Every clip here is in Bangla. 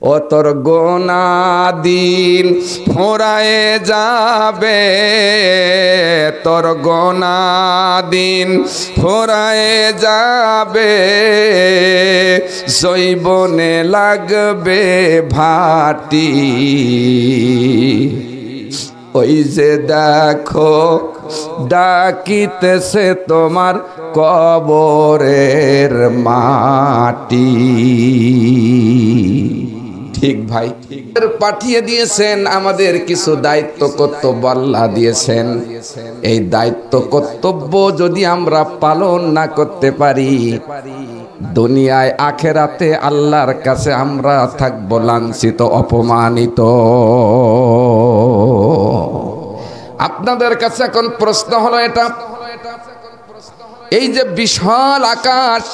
ও তোর গোনা দিন ফুরায়ে যাবে, তোর গোনা দিন ফুরায়ে যাবে, জৈবনে লাগবে ভাটি। ওই যে দেখো ডাকিতেছে তোমার কবরের মাটি। ঠিক ভাই, পাঠিয়ে দিয়েছেন আমাদের কিছু দায়িত্ব কর্তব্য আল্লাহ দিয়েছেন। এই দায়িত্ব কর্তব্য যদি আমরা পালন না করতে পারি, দুনিয়ায় আখেরাতে আল্লাহর কাছে আমরা থাকবো লাঞ্ছিত, অপমানিত। আপনাদের কাছে এখন প্রশ্ন হলো এটা, এই যে বিশাল আকাশ,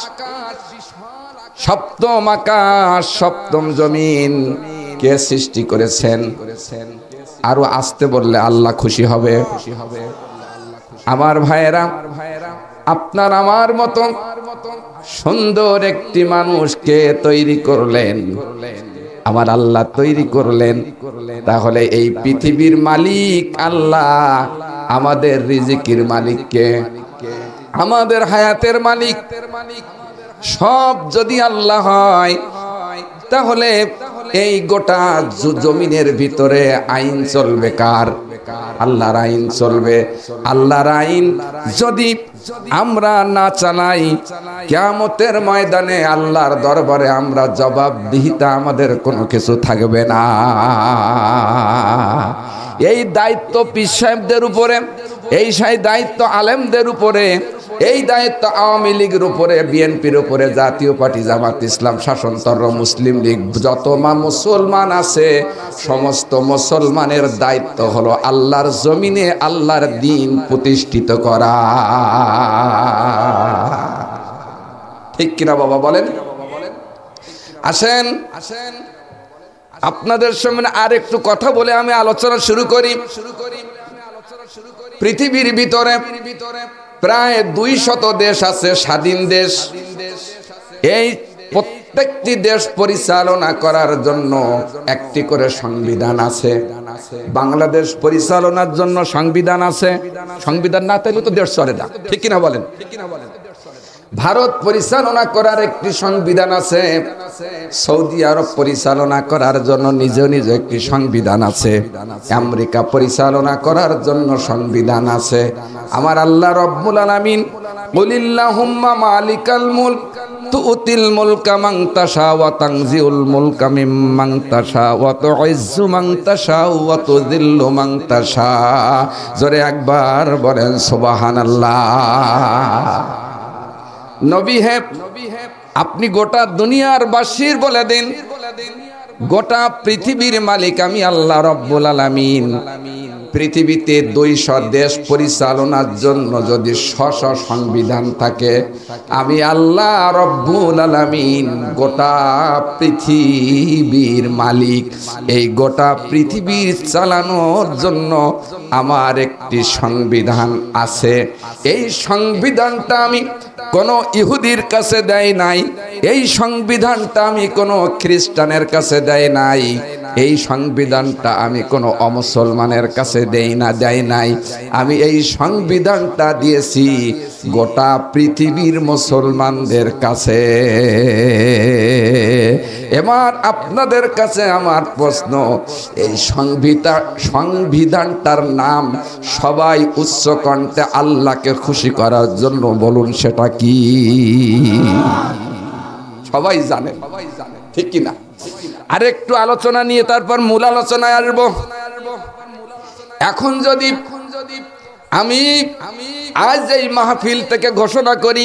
সপ্তম আকাশ, সপ্তম জমিন কে সৃষ্টি করেছেন? আরো আসতে বললে আল্লাহ খুশি হবে। আমার ভাইয়েরা, আপনার আমার মতো সুন্দর একটি মানুষকে তৈরি করলেন, আমার আল্লাহ তৈরি করলেন। তাহলে এই পৃথিবীর মালিক আল্লাহ, আমাদের রিজিকের মালিককে, আমাদের হায়াতের মালিক সব যদি আল্লাহ হয়, তাহলে এই গোটা জমিনের ভিতরে আইন চলবে কার? আল্লাহর আইন চলবে। আল্লাহর আইন যদি আমরা না চালাই, কিয়ামতের ময়দানে আল্লাহর দরবারে আমরা জবাবদিহিতা আমাদের কোনো কিছু থাকবে না। এই দায়িত্ব পীর সাহেবদের উপরে, এই সেই দায়িত্ব আলেমদের উপরে, এই দায়িত্ব আওয়ামী লীগের উপরে, বিএনপির উপরে, জাতীয় পার্টি, জামাত ইসলাম, শাসনতন্ত্র, মুসলিম লীগ, যত মুসলমান আছে সমস্ত মুসলমানের দায়িত্ব হলো আল্লাহর জমিনে আল্লাহর দ্বীন প্রতিষ্ঠিত করা। ঠিক কিনা বাবা বলেন? আসেন আপনাদের সামনে আর একটু কথা বলে আমি আলোচনা শুরু করি। পৃথিবীর ভিতরে প্রায় 200 দেশ আছে, স্বাধীন দেশ। এই প্রত্যেকটি দেশ পরিচালনা করার জন্য একটি করে সংবিধান আছে। বাংলাদেশ পরিচালনার জন্য সংবিধান আছে, সংবিধান না থাকলে তো দেশ চলে না। ঠিক কিনা বলেন? ভারত পরিচালনা করার একটি সংবিধান আছে, সৌদি আরব পরিচালনা করার জন্য নিজ নিজ একটি সংবিধান আছে, আমেরিকা পরিচালনা করার জন্য সংবিধান আছে। আমার আল্লাহ রব্বুল আলামিন কুলিল্লাহুম্মা মালিকাল মুলক তুতিল মুলকা মান তাশা ওয়া তানজিউল মুলকা মিম্মান তাশা ওয়া তুইজ্জু মান তাশা ওয়া তুযিল্লু মান তাশা। জোরে একবার বলেন সুবহানাল্লাহ। নবী হে, আপনি গোটা দুনিয়ার বাসীর বলে দিন, গোটা পৃথিবীর মালিক আমি আল্লাহ রব্বুল আলামিন। পৃথিবীতে 200 দেশ পরিচালনার জন্য যদি 600 সংবিধান থাকে, আমি আল্লাহ রব্বুল আলামিন গোটা পৃথিবীর মালিক। এই গোটা পৃথিবীর চালানোর জন্য আমার একটি সংবিধান আছে। এই সংবিধানটা আমি কোনো ইহুদির কাছে দেয় নাই, এই সংবিধানটা আমি কোনো খ্রিস্টানের কাছে দেয় নাই, এই সংবিধানটা আমি কোনো অমুসলমানের কাছে দেয় নাই। আমি এই সংবিধানটা দিয়েছি গোটা পৃথিবীর মুসলমানদের কাছে। এবার আপনাদের কাছে আমার প্রশ্ন, এই সংবিধানটার নাম সবাই উচ্চ কণ্ঠে আল্লাহকে খুশি করার জন্য বলুন, সেটা কি? সবাই জানে, ঠিক কিনা? আরেকটু আলোচনা নিয়ে তারপর মূল আলোচনায় আসবো। এখন যদি আমি আজ এই মাহফিল থেকে ঘোষণা করি,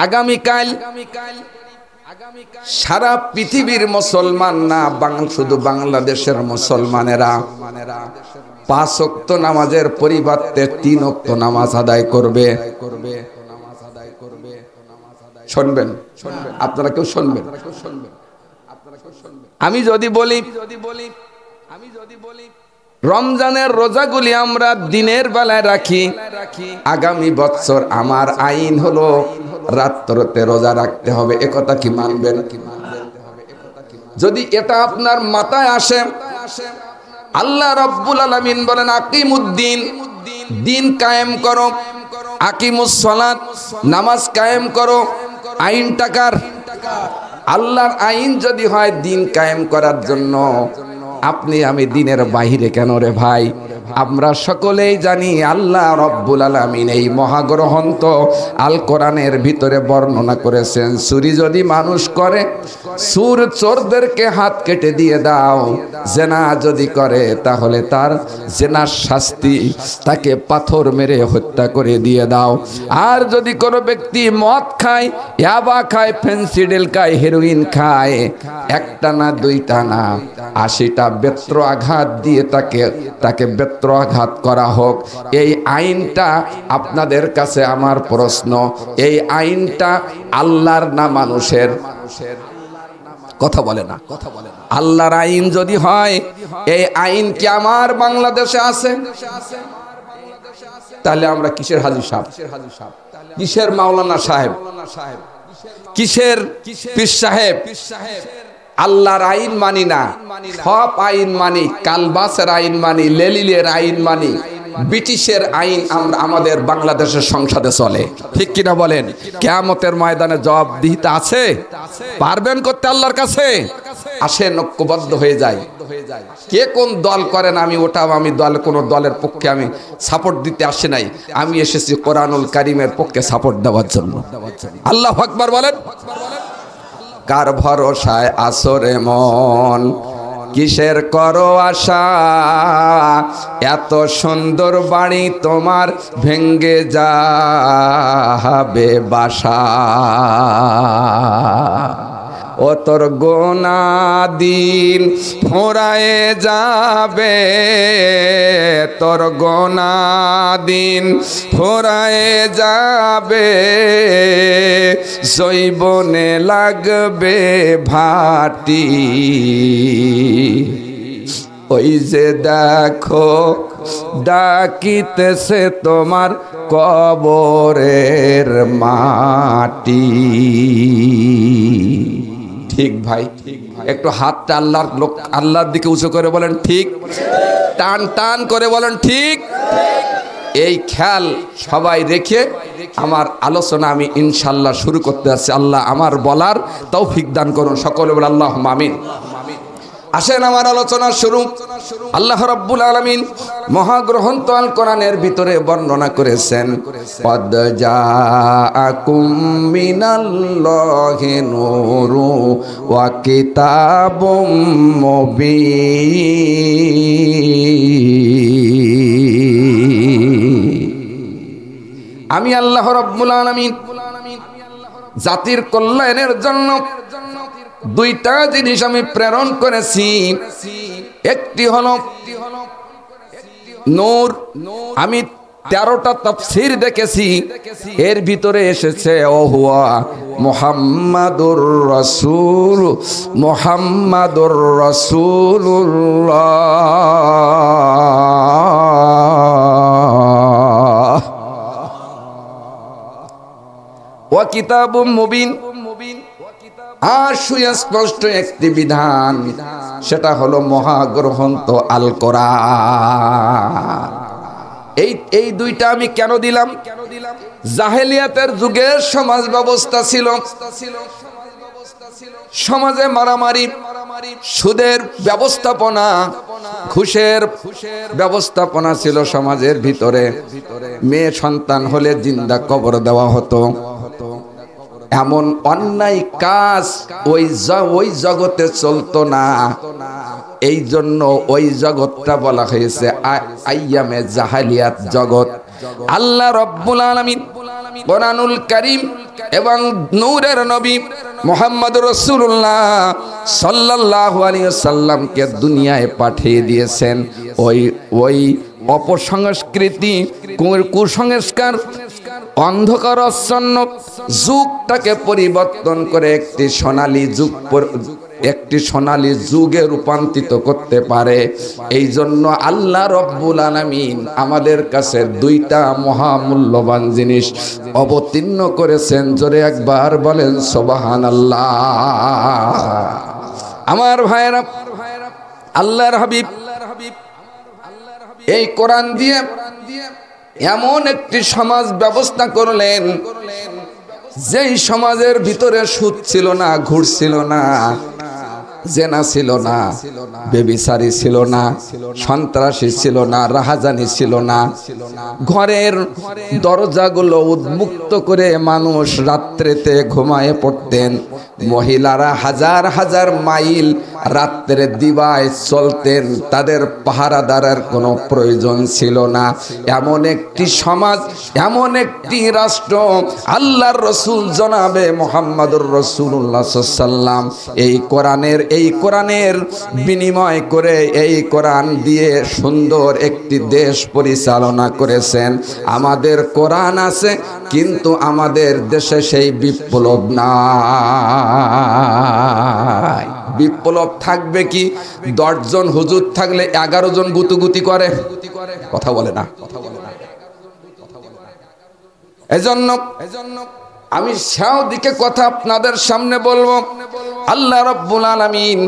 আগামীকাল সারা পৃথিবীর মুসলমান না, শুধু বাংলাদেশের মুসলমানেরা 5 ওয়াক্ত নামাজের পরিবর্তে 3 ওয়াক্ত নামাজ আদায় করবে। শুনবেন, আপনারা কেউ শুনবেন? আমি যদি বলি রমজানের রোজাগুলি আমরা দিনের বেলায় রাখি, আগামী বছর আমার আইন হলো রাত্রতে রোজা রাখতে হবে, একথা কি মানবেন? যদি এটা আপনার মাথায় আসে, আল্লাহ রাব্বুল আলামিন বলেন আকিমুদ্দিন, দিন কায়েম করো, আকিমুস সালাত, নামাজ কায়েম করো। আইন টাকার, আল্লাহর আইন যদি হয় দিন কায়েম করার জন্য, আপনি আমি দিনের বাহিরে কেন রে ভাই? আমরা সকলেই জানি আল্লাহ রব্বুল আলামিন এই মহাগ্রন্থ আল কোরআনের ভিতরে বর্ণনা করেছেন, চুরি যদি মানুষ করে, চোরদেরকে হাত কেটে দিয়ে দাও। জেনা যদি করে তাহলে তার জেনার শাস্তি, তাকে পাথর মেরে হত্যা করে দিয়ে দাও। আর যদি কোনো ব্যক্তি মদ খায়, ইয়াবা খায়, ফেন্সিডিল খায়, হেরোইন খায়, একটা না দুইটা না 80টা বেত্র আঘাত দিয়ে তাকে বেত্র আঘাত করা হোক। এই আইনটা আপনাদের কাছে আমার প্রশ্ন, এই আইনটা আল্লাহর না মানুষের? কথা বলে না। আল্লাহর আইন যদি হয়, এই আইন কি আমার বাংলাদেশে আছে? তাহলে আমরা কিসের হাজী সাহেব, কিসের মাওলানা সাহেব, কিসের পীর সাহেব? আল্লাহর আইন মানি না, সব আইন মানি, কালবাসের আইন মানি, লেলিলের আইন মানি, ব্রিটিশের আইন আমরা আমাদের বাংলাদেশের সংসদে চলে। ঠিক কিনা বলেন? কিয়ামতের ময়দানে জবাবদিহিতা আছে? পারবেন করতে আল্লাহর কাছে? আসেন ঐক্যবদ্ধ হয়ে যায়। কে কোন দল করেন, আমি কোন দলের পক্ষে আমি সাপোর্ট দিতে আসি নাই, আমি এসেছি কোরআনুল কারীমের পক্ষে সাপোর্ট দেওয়ার জন্য। আল্লাহু আকবার বলেন। কার ভরসায় আসরে মন, কিসের করো আশা? এত সুন্দর বাড়ি তোমার ভেঙ্গে যাবে বাসা। ও তোর গোনা দিন ফোরায়ে যাবে, তোর গোনা দিন ফোরায়ে যাবে, জৈবনে লাগবে ভাটি। ওই যে দেখো ডাকিতেছে তোমার কবরের মাটি। ঠিক ভাই, একটু হাতটা আল্লাহর দিকে উঁচু করে বলেন ঠিক, টান টান করে বলেন ঠিক। এই খেয়াল সবাই রেখে আমার আলোচনা আমি ইনশাল্লাহ শুরু করতে যাচ্ছি। আল্লাহ আমার বলার তৌফিক দান করুন, সকলে বলে আল্লাহুম্মা আমিন। আসেন আমার আলোচনা শুরু। আল্লাহ রাব্বুল আলামিন মহাগ্রন্থ আল কোরআনের ভিতরে বর্ণনা করেছেন, কদ জাআকুম মিনাল্লাহি নূরু ওয়া কিতাবুম মুবিন। আমি আল্লাহ রাব্বুল আলামিন জাতির কল্যাণের জন্য দুইটা জিনিস আমি প্রেরণ করেছি। একটি হলো নূর। আমি 13টা তাফসীর দেখেছি, এর ভিতরে এসেছে ওহুয়া মুহাম্মাদুর রাসূল, মুহাম্মাদুর রাসূলুল্লাহ ওয়া কিতাবুম মুবিন। আর সুস্পষ্ট একটি বিধান, সেটা হলো মহাগ্রন্থ আল কোরআন। এই দুইটা আমি কেন দিলাম? জাহেলিয়াতের যুগের সমাজ ব্যবস্থা ছিল, সমাজে মারামারি, সুদের ব্যবস্থাপনা, ঘুষের ব্যবস্থাপনা ছিল সমাজের ভিতরে। মেয়ে সন্তান হলে জিন্দা কবর দেওয়া হতো। এমন অন্যায় কাজ ওই জগতে চলতো না। এই জন্য ওই জগৎটা বলা হয়েছে আইয়ামে জাহেলিয়াত জগৎ। আল্লাহ রাব্বুল আলামিন কোরআনুল কারীম এবং নূরের নবী মুহাম্মদুর রাসূলুল্লাহ সাল্লাল্লাহু আলাইহি ওয়াসাল্লামকে দুনিয়ায় পাঠিয়ে দিয়েছেন ওই অপসংস্কৃতি, কুসংস্কার, অন্ধকারাচ্ছন্ন যুগটাকে পরিবর্তন করে একটি সোনালী যুগে রূপান্তরিত করতে পারে। এই জন্য আল্লাহ রাব্বুল আলামিন আমাদের কাছে দুইটা মহামূল্যবান জিনিস অবতীর্ণ করেছেন। জোরে একবার বলেন সুবহানাল্লাহ। আমার ভাইয়েরা, আল্লাহর হাবিব এই কোরআন দিয়ে এমন একটি সমাজ ব্যবস্থা করলেন, যেই সমাজের ভিতরে সুদ ছিল না, ঘুষ ছিল না, জেনা ছিল না, বেবিচারী ছিল না, সন্ত্রাসী ছিল না, রাহাজানি ছিল না। ঘরের দরজাগুলো উন্মুক্ত করে মানুষ রাত্রেতে ঘুমায়ে পড়তেন। মহিলারা হাজার হাজার মাইল রাত্রে দিবায় চলতেন, তাদের পাহারাদারের কোনো প্রয়োজন ছিল না। এমন একটি সমাজ, এমন একটি রাষ্ট্র আল্লাহর রসুল জনাবে মুহাম্মদুর রাসূলুল্লাহ সাল্লাল্লাহু আলাইহি ওয়াসাল্লাম এই কোরআনের বিনিময় করে, এই কোরআন দিয়ে সুন্দর একটি দেশ পরিচালনা করেছেন। আমাদের কোরআন আছে, কিন্তু আমাদের দেশে সেই বিপ্লব নাই। বিপ্লব থাকবে কি? 10 জন হুজুর থাকলে 11 জন গুতুগুতি করে, কথা বলে না। এজন্য আমি সেও দিকে কথা আপনাদের সামনে বলবো। আল্লাহ রাব্বুল আলামিন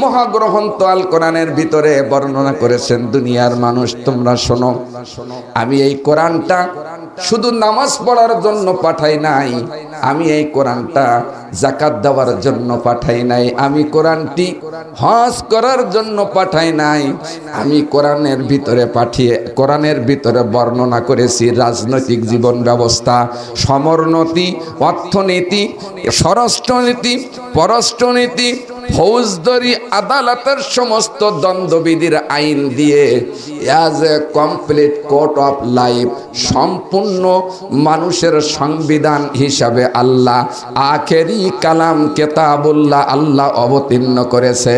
মহাগ্রন্থ আল কোরআনের ভিতরে বর্ণনা করেছেন, দুনিয়ার মানুষ তোমরা শোনো, আমি এই কোরআনটা শুধু নামাজ পড়ার জন্য পাঠাই নাই, আমি এই কোরআনটা যাকাত দেওয়ার জন্য পাঠাই নাই, আমি কোরআনটি হজ করার জন্য পাঠাই নাই, আমি কোরআনের ভিতরে কোরআনের ভিতরে বর্ণনা করেছি রাজনৈতিক জীবন ব্যবস্থা, সমরনীতি, অর্থনীতি, স্বরাষ্ট্রনীতি, পররাষ্ট্রনীতি, ফৌজদারি আদালতের সমস্ত দ্বন্দ্ববিধির আইন দিয়ে as a complete code of life, সম্পূর্ণ মানুষের সংবিধান হিসাবে আল্লাহ আখেরি কালাম কেতাবুল্লাহ আল্লাহ অবতীর্ণ করেছে।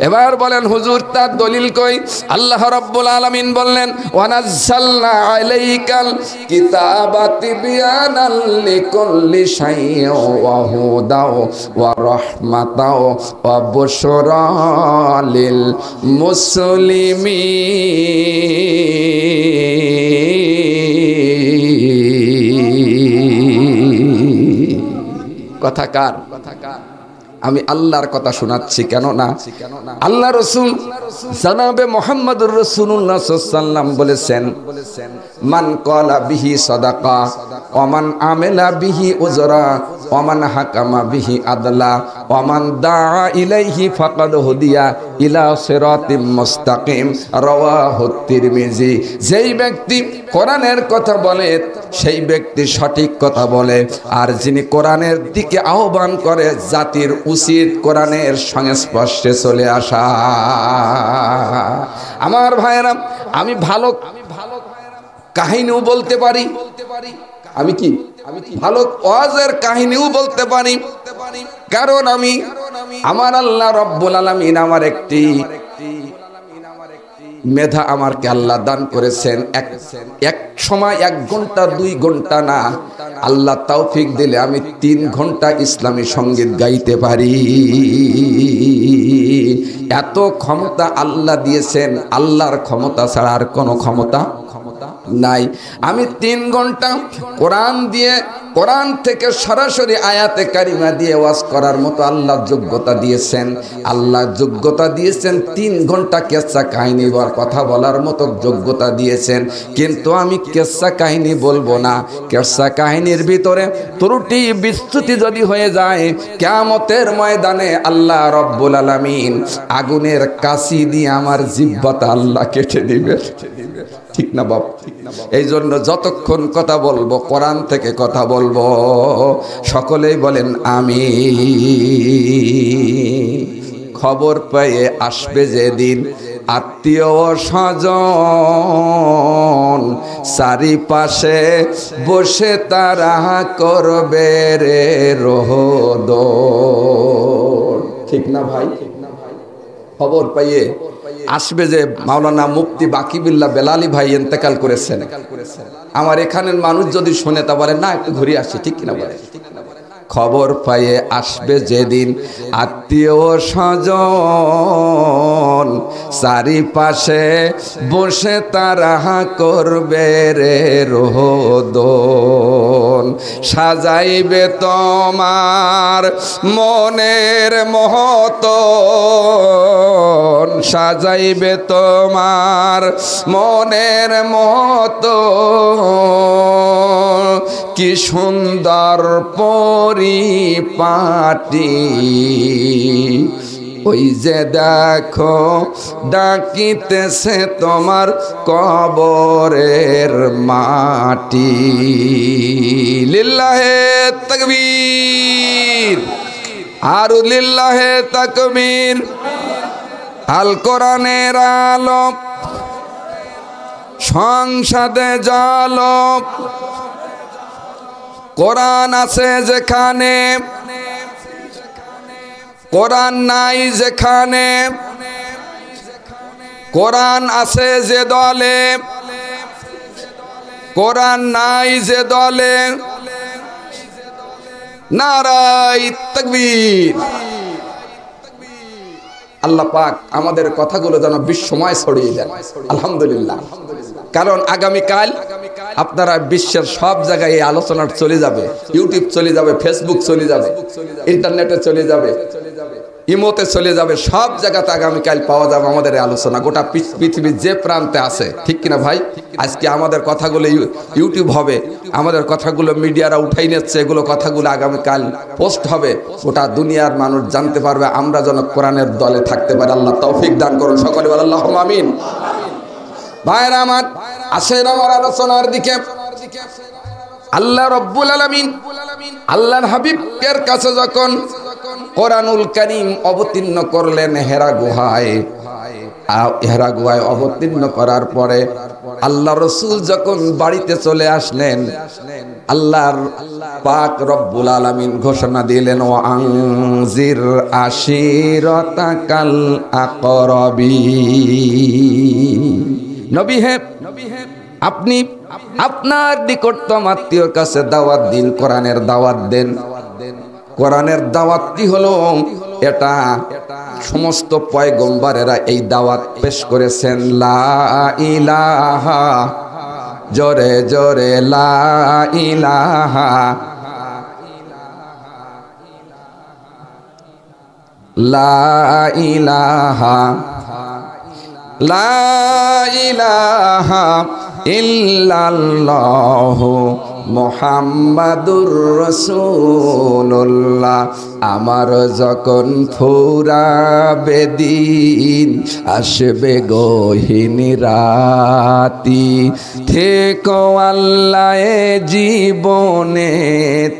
এবার বলেন হুজুর তার দলিল কই? আল্লাহ রাব্বুল আলামিন বললেন, ওয়ানাজ্জালনা আলাইকাল কিতাবা তিবয়ানাল লিকুল্লি শাইইন ওয়া হুদাও ওয়া রাহমাতাও ওয়া বুশরা লিল মুসলিমিন। কথা কার? আমি আল্লাহর কথা শোনাচ্ছি, কেন না আল্লাহ রসুল জনাবে মুহাম্মদুর রাসূলুল্লাহ সাল্লাল্লাহু আলাইহি ওয়াসাল্লাম বলেছেন, মান ক্বালা বিহি সাদাকা ওয়া মান আমিলা বিহি উজরা ওয়া মান হাকামা বিহি আদলা ওয়া মান দাআ ইলাইহি ফাকাদ হুদিয়া ইলা সিরাতিম মুস্তাকিম, রাওয়াহু তিরমিজি। যেই ব্যক্তি কোরআনের কথা বলে সেই ব্যক্তি সঠিক কথা বলে, আর যিনি কোরআনের দিকে আহ্বান করে জাতির উচিত কোরআনের সংস্পর্শে চলে আসা। আমার ভাইয়েরা, আমি ভালো কাহিনীও বলতে পারি, আমি কি ভালো ওয়াজের কাহিনীও বলতে পারি, কারণ আমি আমার আল্লাহ রাব্বুল আলামিন আমার একটি মেধা আমাকে আল্লাহ দান করেছেন। এক সময় 1 ঘন্টা 2 ঘন্টা না, আল্লাহ তৌফিক দিলে আমি 3 ঘন্টা ইসলামী সঙ্গীত গাইতে পারি। এত ক্ষমতা আল্লাহ দিয়েছেন, আল্লাহর ক্ষমতা ছাড়া আর কোনো ক্ষমতা নাই। আমি 3 ঘন্টা কোরআন দিয়ে, কোরআন থেকে সরাসরি আয়াতে কারিমা দিয়ে ওয়াজ করার মতো আল্লাহ যোগ্যতা দিয়েছেন। আল্লাহ যোগ্যতা দিয়েছেন 3 ঘন্টা কেচ্ছা কাহিনী কথা বলার মতো যোগ্যতা দিয়েছেন। কিন্তু আমি কেচ্ছা কাহিনী বলবো না। কেচ্ছা কাহিনীর ভিতরে ত্রুটি বিচ্যুতি যদি হয়ে যায়, কিয়ামতের ময়দানে আল্লাহ রব্বুল আলামিন আগুনের কাঁচি দিয়ে আমার জিহ্বাটা আল্লাহ কেটে দিবে। ঠিক না বাপ? এই জন্য যতক্ষণ কথা বলবো কোরআন থেকে কথা বলবো। সকলেই বলেন আমিন। খবর পেয়ে আসবে যেদিন আত্মীয় স্বজন চারিপাশে বসে তারা করবে রে রোদন। ঠিক না ভাই? খবর পাইয়ে আসবে যে মাওলানা মুফতি বাকিবিল্লাহ বেলালি ভাই ইন্তেকাল করেছেন। আমার এখানের মানুষ যদি শুনে তা বলে না একটু ঘুরে আসি, ঠিক কিনা বলে? খবর পায়ে আসবে যেদিন আত্মীয় স্বজন চারিপাশে বসে তারা করবে রে রোদন সাজাইবে তোমার মনের মহতন সাজাইবে তোমার মনের মহতন কি সুন্দর পরিপাটি ওই যে দেখো ডাকিতেছে তোমার কবরের মাটি লিল্লাহে তাকবীর আর লিল্লাহে তাকবীর আল কোরআনের আলো সংসদে জালো কোরআন আছে যেখানে কোরআন নাই যেখানে কোরআন আছে যে দলে কোরআন নাই যে দলে নারায়ে তাকবীর আল্লাহ পাক আমাদের কথাগুলো যেন বিশ্বময় ছড়িয়ে দেন আলহামদুলিল্লাহ কারণ আগামীকাল আপনারা বিশ্বের সব জায়গায় এই আলোচনা চলে যাবে ইউটিউব চলে যাবে ফেসবুক চলে যাবে ইন্টারনেটে চলে যাবে ইমোতে চলে যাবে সব জায়গাতে আগামীকাল পাওয়া যাবে আমাদের এই আলোচনা গোটা পৃথিবীর যে প্রান্তে আছে ঠিক কিনা ভাই আজকে আমাদের কথাগুলো ইউটিউব হবে আমাদের কথাগুলো মিডিয়ারা উঠাই নিচ্ছে এগুলো কথাগুলো আগামীকাল পোস্ট হবে গোটা দুনিয়ার মানুষ জানতে পারবে আমরা যেন কোরআনের দলে থাকতে পারি আল্লাহ তৌফিক দান করুন সকলে বলেন আল্লাহুম্মা আমিন ভাইরা আমার আসেন আমার আলোচনার দিকে আল্লাহ রাব্বুল আলামিন আল্লাহর হাবিবের কাছে যখন কোরআনুল কারীম অবতীর্ণ করলেন হেরা গুহায় অবতীর্ণ করার পরে আল্লাহ রাসূল যখন বাড়িতে চলে আসলেন আল্লাহর পাক রব্বুল আলামিন ঘোষণা দিলেন ওয়া আনজির আশিরাতাকাল আকরাবিন নবী হে আপনি আপনার নিকটতম আত্মীয়র কাছে দাওয়াত দিন কোরআনের দাওয়াত দেন কোরআনের দাওয়াতটি হলো এটা সমস্ত পয়গম্বরেরা এই দাওয়াত পেশ করেছেন লা ইলাহা জোরে জোরে লা ইলাহা লা ইলাহা লা ইলাহা ইল্লাল্লাহু মুহাম্মাদুর রাসূলুল্লাহ আমার যখন ফুরাবে দিন আসবে গহীন রাতি থেকো আল্লাহ এ জীবনে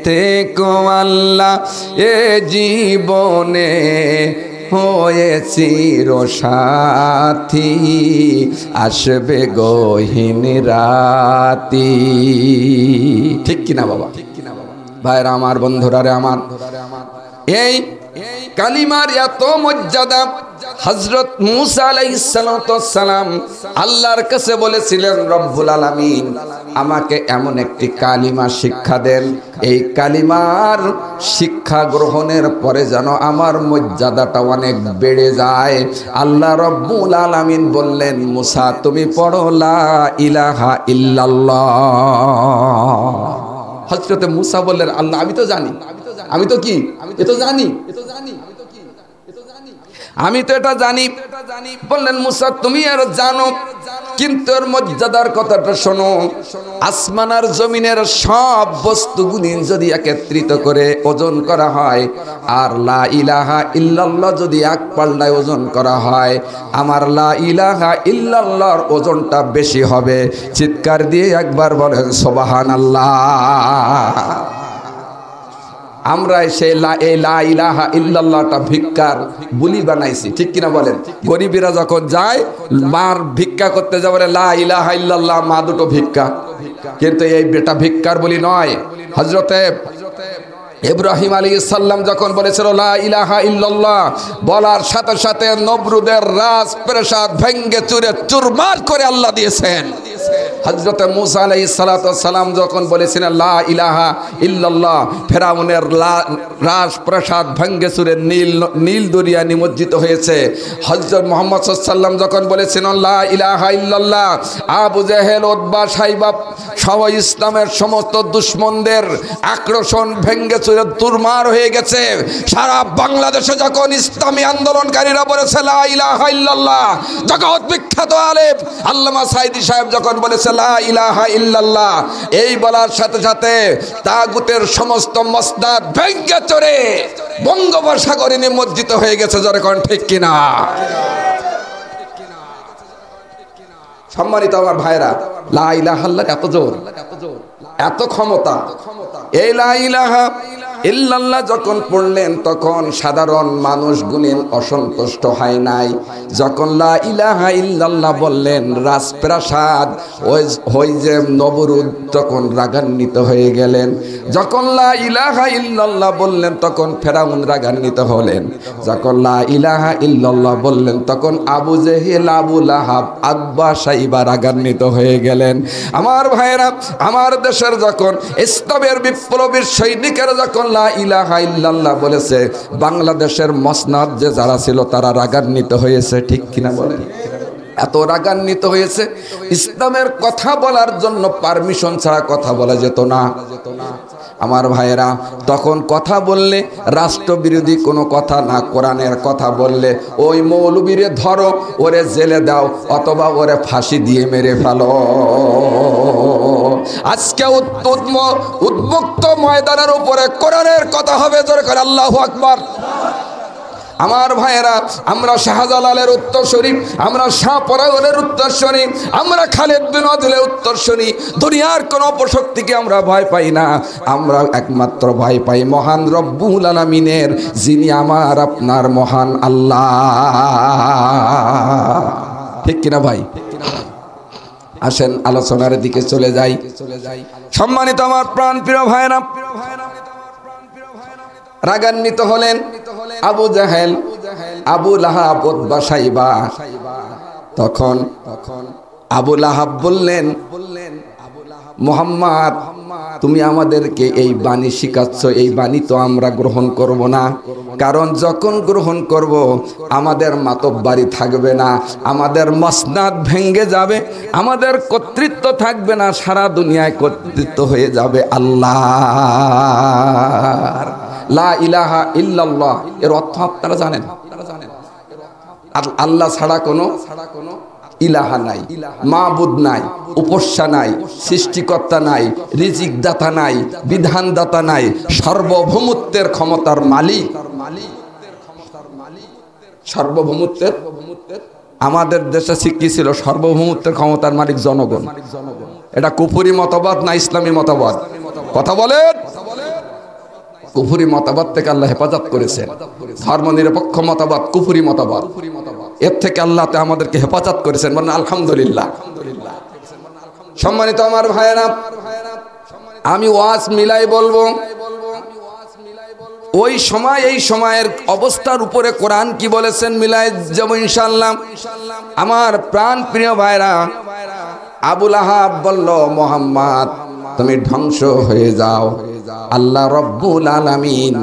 থেকো আল্লাহ এ জীবনে হয়ে চিরসাথী আসবে গহীন রাতি ঠিক কিনা বাবা ভাইরা আমার বন্ধুরা রে আমার এই কালিমার এত মর্যাদা হযরত মূসা আলাইহিস সালাম আল্লাহর কাছে বলেছিলেন রব্বুল আলামিন আমাকে এমন একটি কালিমা শিক্ষা দেন এই কালিমার শিক্ষা গ্রহণের পরে যেন আমার মর্যাদাটা অনেক বেড়ে যায় আল্লাহ রব্বুল আলামিন বললেন মূসা তুমি পড়ো লা ইলাহা ইল্লাল্লাহ হযরত মূসা বললেন আল্লাহ আমি তো জানি আমি তো কি এ তো জানি আমি তো এটা জানি বললেন মূসা তুমি আর জানো কিন্তু এর মর্যাদার কথাটা শোনো আসমান আর জমিনের সব বস্তুগুলি যদি একত্রিত করে ওজন করা হয় আর লা ইলাহা ইল্লাল্লাহ যদি এক পাল্লায় ওজন করা হয় আমার লা ইলাহা ইল্লাল্লাহর ওজনটা বেশি হবে চিৎকার দিয়ে একবার বলেন সুবহানাল্লাহ আমরা সেই লা ইলাহা ইল্লাল্লাহটা ভিক্ষার বুলি বানাইছি ঠিক কিনা বলেন গরিবেরা যখন যায় মার ভিক্ষা করতে যাবে লা ইলাহা ইল্লাল্লাহ মা দুটো ভিক্ষা কিন্তু এই বেটা ভিক্ষার বলি নয় হযরতে ইব্রাহিম আলাইহিস সালাম যখন বলেছিল লা ইলাহা ইল্লাল্লাহ, বলার সাথে সাথে নমরুদের রাজ প্রাসাদ ভেঙ্গে চুরে চুরমার করে আল্লাহ দিয়েছেন। হযরত মূসা আলাইহিস সালাম যখন বলেছিলেন লা ইলাহা ইল্লাল্লাহ, ফেরাউনের রাজ প্রাসাদ ভেঙ্গে চুরে নীল দরিয়া নিমজ্জিত হয়েছে। হযরত মুহাম্মদ সাল্লাল্লাহু আলাইহি ওয়াসাল্লাম যখন বলেছিলেন লা ইলাহা ইল্লাল্লাহ, আবু জেহেল, উতবা, সাইবা সহ ইসলামের সমস্ত দুশমনদের আক্রোশন ভেঙ্গে চুরে তুরমার হয়ে গেছে। সারা বাংলাদেশে যখন ইসলামী আন্দোলনকারীরা বলেছে লা ইলাহা ইল্লাল্লাহ, জগৎ বিখ্যাত আলেম আল্লামা সাঈদী সাহেব যখন বলেছে লা ইলাহা ইল্লাল্লাহ, এই বলার সাথে সাথে তাগুতের সমস্ত মসনদ ভেঙ্গে চুরে বঙ্গোপসাগরে নিমজ্জিত হয়ে গেছে। জোরে কোন ঠিক কিনা? সম্মানিত আমার ভাইরা, লা ইলাহা ইল্লাল্লাহ এত জোর, এত ক্ষমতা। এই লা ইলাহা ইল্লাল্লাহ যখন পড়লেন তখন সাধারণ মানুষ গুণেন অসন্তুষ্ট হয় নাই। যখন লা ইলাহা ইল্লাল্লাহ বললেন, রাজপ্রাসাদ ওই যে নবরুদ তখন রাগান্বিত হয়ে গেলেন। যখন লা ইলাহা ইল্লাল্লাহ বললেন তখন ফেরাউন রাগান্বিত হলেন। যখন লা ইলাহা ইল্লাল্লাহ বললেন তখন আবু জেহেল, আবু লাহাব, উতবা, সাইবা রাগান্বিত হয়ে গেলেন। আমার ভাইরা, আমার দেশের যখন ইসলামের বিপ্লবীর সৈনিকেরা যখন লা ইলাহা ইল্লাল্লাহ বলেছে, বাংলাদেশের মসনদ যে যারা ছিল তারা রাগান্বিত হয়েছে। ঠিক কিনা বলেন? এত রাগান্বিত হয়েছে, ইসলামের কথা বলার জন্য পারমিশন ছাড়া কথা বলা যেত না। আমার ভাইয়েরা, তখন কথা বললে রাষ্ট্রবিরোধী কোনো কথা না, কোরআনের কথা বললে ওই মৌলবীরে ধরো, ওরে জেলে দাও, অথবা ওরে ফাঁসি দিয়ে মেরে ফেলো। আজকে উন্মুক্ত ময়দানের উপরে কোরআনের কথা হবে। জোরে করে আল্লাহু আকবার। আমার ভাইয়েরা, আমরা শাহজালালের উত্তরসূরি, আমরা শাহপরাগনের উত্তরসূরি, আমরা খালেদ বিন ওয়ালিদের উত্তরসূরি। দুনিয়ার কোন অপশক্তিকে আমরা ভয় পাই না, আমরা একমাত্র ভয় পাই মহান রব্বুল আলামিনের, যিনি আমার আপনার মহান আল্লাহ। ঠিক কিনা ভাই? আসেন আলোচনার দিকে চলে যাই। সম্মানিত আমার প্রাণ প্রিয় ভাইরা, রাগান্বিত হলেন আবু জেহেল, আবু লাহাব, উতবা, সাইবা। তখন আবু লাহাব বললেন, মুহাম্মদ, তুমি আমাদেরকে এই বাণী শিখাচ্ছ, এই বাণী তো আমরা গ্রহণ করব না। কারণ যখন গ্রহণ করব আমাদের মাতব্বারি থাকবে না, আমাদের মসনদ ভেঙ্গে যাবে, আমাদের কর্তৃত্ব থাকবে না, সারা দুনিয়ায় কর্তৃত্ব হয়ে যাবে আল্লাহর। লা ইলাহা ইল্লাল্লাহ এর অর্থ আপনারা জানেন? আল্লাহ ছাড়া কোনো ইলাহা নাই, মাবুদ নাই, উপাস্য নাই, সৃষ্টিকর্তা নাই, রিজিক দাতা নাই, বিধান দাতা নাই, সার্বভৌমত্বের ক্ষমতার মালিক। সার্বভৌমত্বের, আমাদের দেশে শিক্ষা ছিল সার্বভৌমত্বের ক্ষমতার মালিক জনগণ। এটা কুফরি মতবাদ না ইসলামী মতবাদ? কথা বলেন। কুফরি মতবাদ থেকে আল্লাহ হেফাজত করেছেন। ধর্মনিরপেক্ষ মতবাদ কুফরি মতবাদ, এর থেকে আল্লাহ আমাদেরকে হেফাজত করেছেন। বলেন আলহামদুলিল্লাহ। সম্মানিত আমার ভাইয়েরা, আমি ওয়াজ মিলাই বলবো, ওই সময় এই সময়ের অবস্থার উপরে কোরআন কি বলেছেন মিলাই যাব ইনশাআল্লাহ। আমার প্রাণ প্রিয় ভাইরা, আবু লাহাব বলল, মুহাম্মদ তুমি ধ্বংস হয়ে যাও। আল্লাহ রব্বুল আলামিন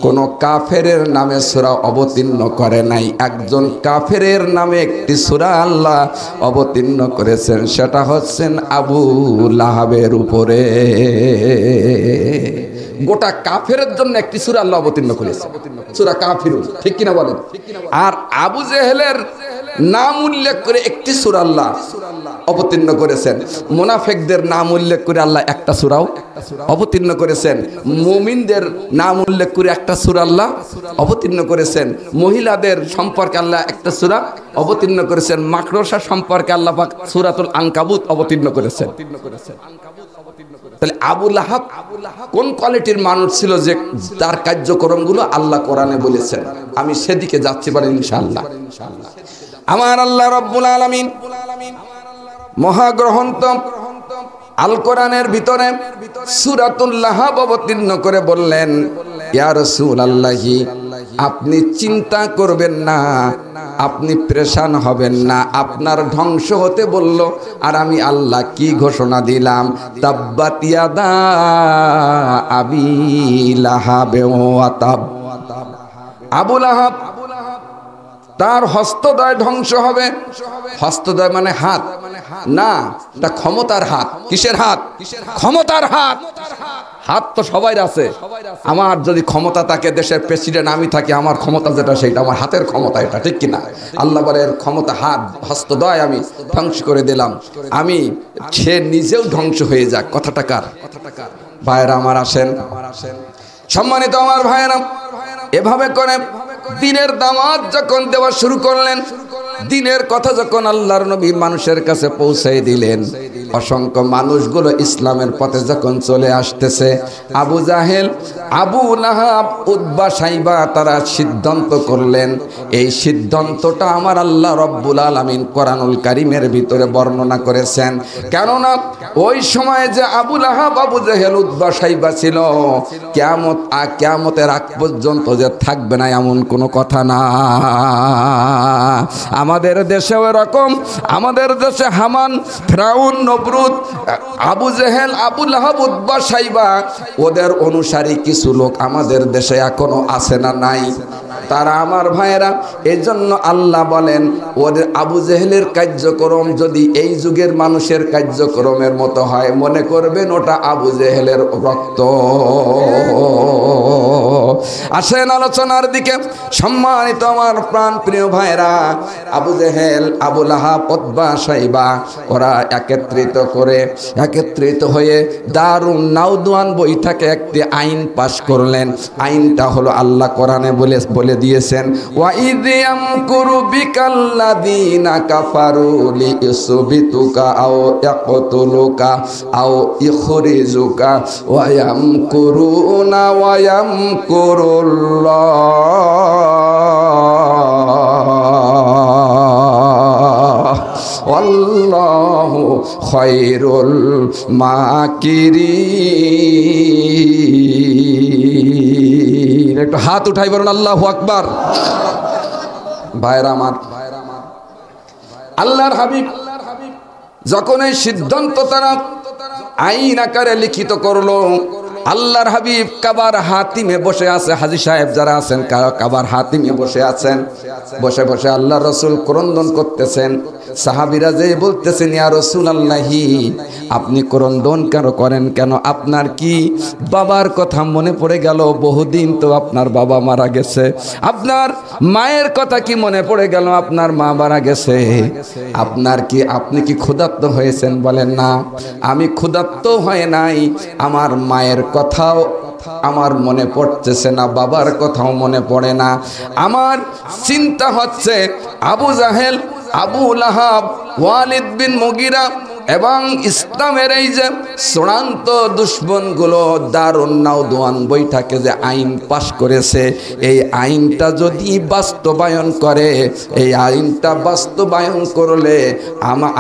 কোন কাফেরের নামে সূরা অবতীর্ণ করে নাই, একজন কাফেরের নামে একটি সূরা আল্লাহ অবতীর্ণ করেছেন, সেটা হচ্ছেন আবু লাহাবের উপরে। গোটা কাফেরের জন্য একটি সূরা আল্লাহ অবতীর্ণ করেছেন, সূরা কাফিরুন। ঠিক কিনা বলেন? আর আবু জেহেলের নাম উল্লেখ করে একটি সূরা আল্লাহ অবতীর্ণ করেছেন। মুনাফিকদের নাম উল্লেখ করে আল্লাহ একটা সূরাও অবতীর্ণ করেছেন। মুমিনদের নাম উল্লেখ করে একটা সূরা আল্লাহ অবতীর্ণ করেছেন। মহিলাদের সম্পর্কে আল্লাহ একটা সূরা অবতীর্ণ করেছেন। মাকড়সা সম্পর্কে আল্লাহ পাক সূরাতুল আনকাবুত অবতীর্ণ করেছেন। তাহলে আবু লাহাব কোন কোয়ালিটির মানুষ ছিল যে তার কার্যক্রমগুলো আল্লাহ কোরআনে বলেছেন? আমি সেদিকে যাচ্ছি পারি ইনশাআল্লাহ। আমার আল্লাহ রব্বুল আলামিন মহাগ্রন্থ আল কোরআনের ভিতরে সূরাতুল লাহাব অবতীর্ণ করে বললেন, ইয়া রাসূলুল্লাহি, আপনি চিন্তা করবেন না, আপনি পেরেশান হবেন না, আপনার ধ্বংস হতে বলল। আর আমি আল্লাহ কি ঘোষণা দিলাম? তাব্বাত ইয়াদা আবি লাহাব ওয়া তাব। আবু লাহাব তার হস্তদ্বয় ধ্বংস হবে। হস্তদ্বয় মানে হাত না, এটা ক্ষমতার হাত। কিসের হাত? ক্ষমতার হাত। হাত তো সবাই আছে। আমার যদি ক্ষমতা থাকে, দেশের প্রেসিডেন্ট আমি থাকি, আমার ক্ষমতা যেটা সেটা আমার হাতের ক্ষমতা, এটা ঠিক কিনা? আল্লাহ বলে ক্ষমতা হাত, হস্তদ্বয় আমি ধ্বংস করে দিলাম, আমি সে নিজেও ধ্বংস হয়ে যাক। কথাটা কার? ভাইরা আমার আসেন, সম্মানিত আমার ভাইরা, এভাবে করে দিনের দাওয়াত যখন দেওয়া শুরু করলেন, দিনের কথা যখন আল্লাহর নবী মানুষের কাছে পৌঁছাই দিলেন, অসংখ্য মানুষগুলো ইসলামের পথে যখন চলে আসতেছে, আবু জাহেল, আবু লাহাব, উতবা, সাইবা তারা সিদ্ধান্ত করলেন। এই সিদ্ধান্তটা আমার আল্লাহ রব্বুল আলামিন কোরআনুল কারীমের ভিতরে বর্ণনা করেছেন। কেননা ওই সময় যে আবু লাহাব, আবু জাহেল, উতবা, সাইবা ছিল, কিয়ামতের আগ পর্যন্ত যে থাকবে না এমন কোনো কথা না। আমাদের দেশেও এরকম, আমাদের দেশে হামান, ফিরাউন, নমরুদ, আবু জেহেল, আবু লাহাব, উতবা, সাইবা, ওদের অনুসারী কিছু লোক আমাদের দেশে এখনো আছে না নাই? তারা আমার ভাইয়েরা, এই জন্য আল্লাহ বলেন ওদের আবু জেহেলের কার্যক্রম যদি এই যুগের মানুষের কার্যক্রমের মতো হয়, মনে করবেন ওটা আবু জেহেলের রক্ত। আসেন আলোচনার দিকে। সম্মানিত আমার প্রাণ প্রিয় ভাইরা, আবু জেহেল, আবু লাহাব, উতবা, সাইবা ওরা একত্রিত হয়ে দারুন নাউদওয়ান বৈঠকে একটি আইন পাশ করলেন। আইনটা হলো আল্লাহ কোরআনে বলে দিয়েছেন, ওয়া ইয ইয়ামকুরু বিকাল্লাযীনা কাফারু লিইসবিতুকা আও ইয়াকতুলুকা আও ইখরিজুকা ওয়া ইয়ামকুরুনা ওয়া ইয়ামকুরুল্লাহ আল্লাহু খায়রুল মাকিরিন। একটু হাত উঠাই বলুন আল্লাহু আকবার। ভাইরা আমার, আল্লাহর হাবিব যখন এই সিদ্ধান্ত তারা আইন আকারে লিখিত করলো, আল্লাহর হাবিব কাবার হাতিমে বসে আছে। হাজী সাহেব যারা আছেন কাবার হাতিমে বসে আছেন, বসে বসে আল্লাহ রসুল ক্রন্দন করতেছেন। সাহাবীরা যে বলতেছেন, ইয়া রাসূলুল্লাহি, আপনি ক্রন্দন কেন করেন? কেন আপনার কি বাবার কথা মনে পড়ে গেল? বহুদিন তো আপনার বাবা মারা গেছে। আপনার মায়ের কথা কি মনে পড়ে গেল? আপনার মা মারা গেছে। আপনি কি ক্ষুধার্ত হয়েছেন? বলেন না, আমি ক্ষুধার্ত হয় নাই, আমার মায়ের কথাও আমার মনে পড়তেছে না, বাবার কথাও মনে পড়ে না। আমার চিন্তা হচ্ছে আবু জাহেল, আবু লাহাব, ওয়ালিদ বিন মুগিরা এবং ইসলামের এই যে চূড়ান্ত দুশ্মনগুলো দারুন নাউদওয়ান বৈঠকে যে আইন পাশ করেছে, এই আইনটা যদি বাস্তবায়ন করে, এই আইনটা বাস্তবায়ন করলে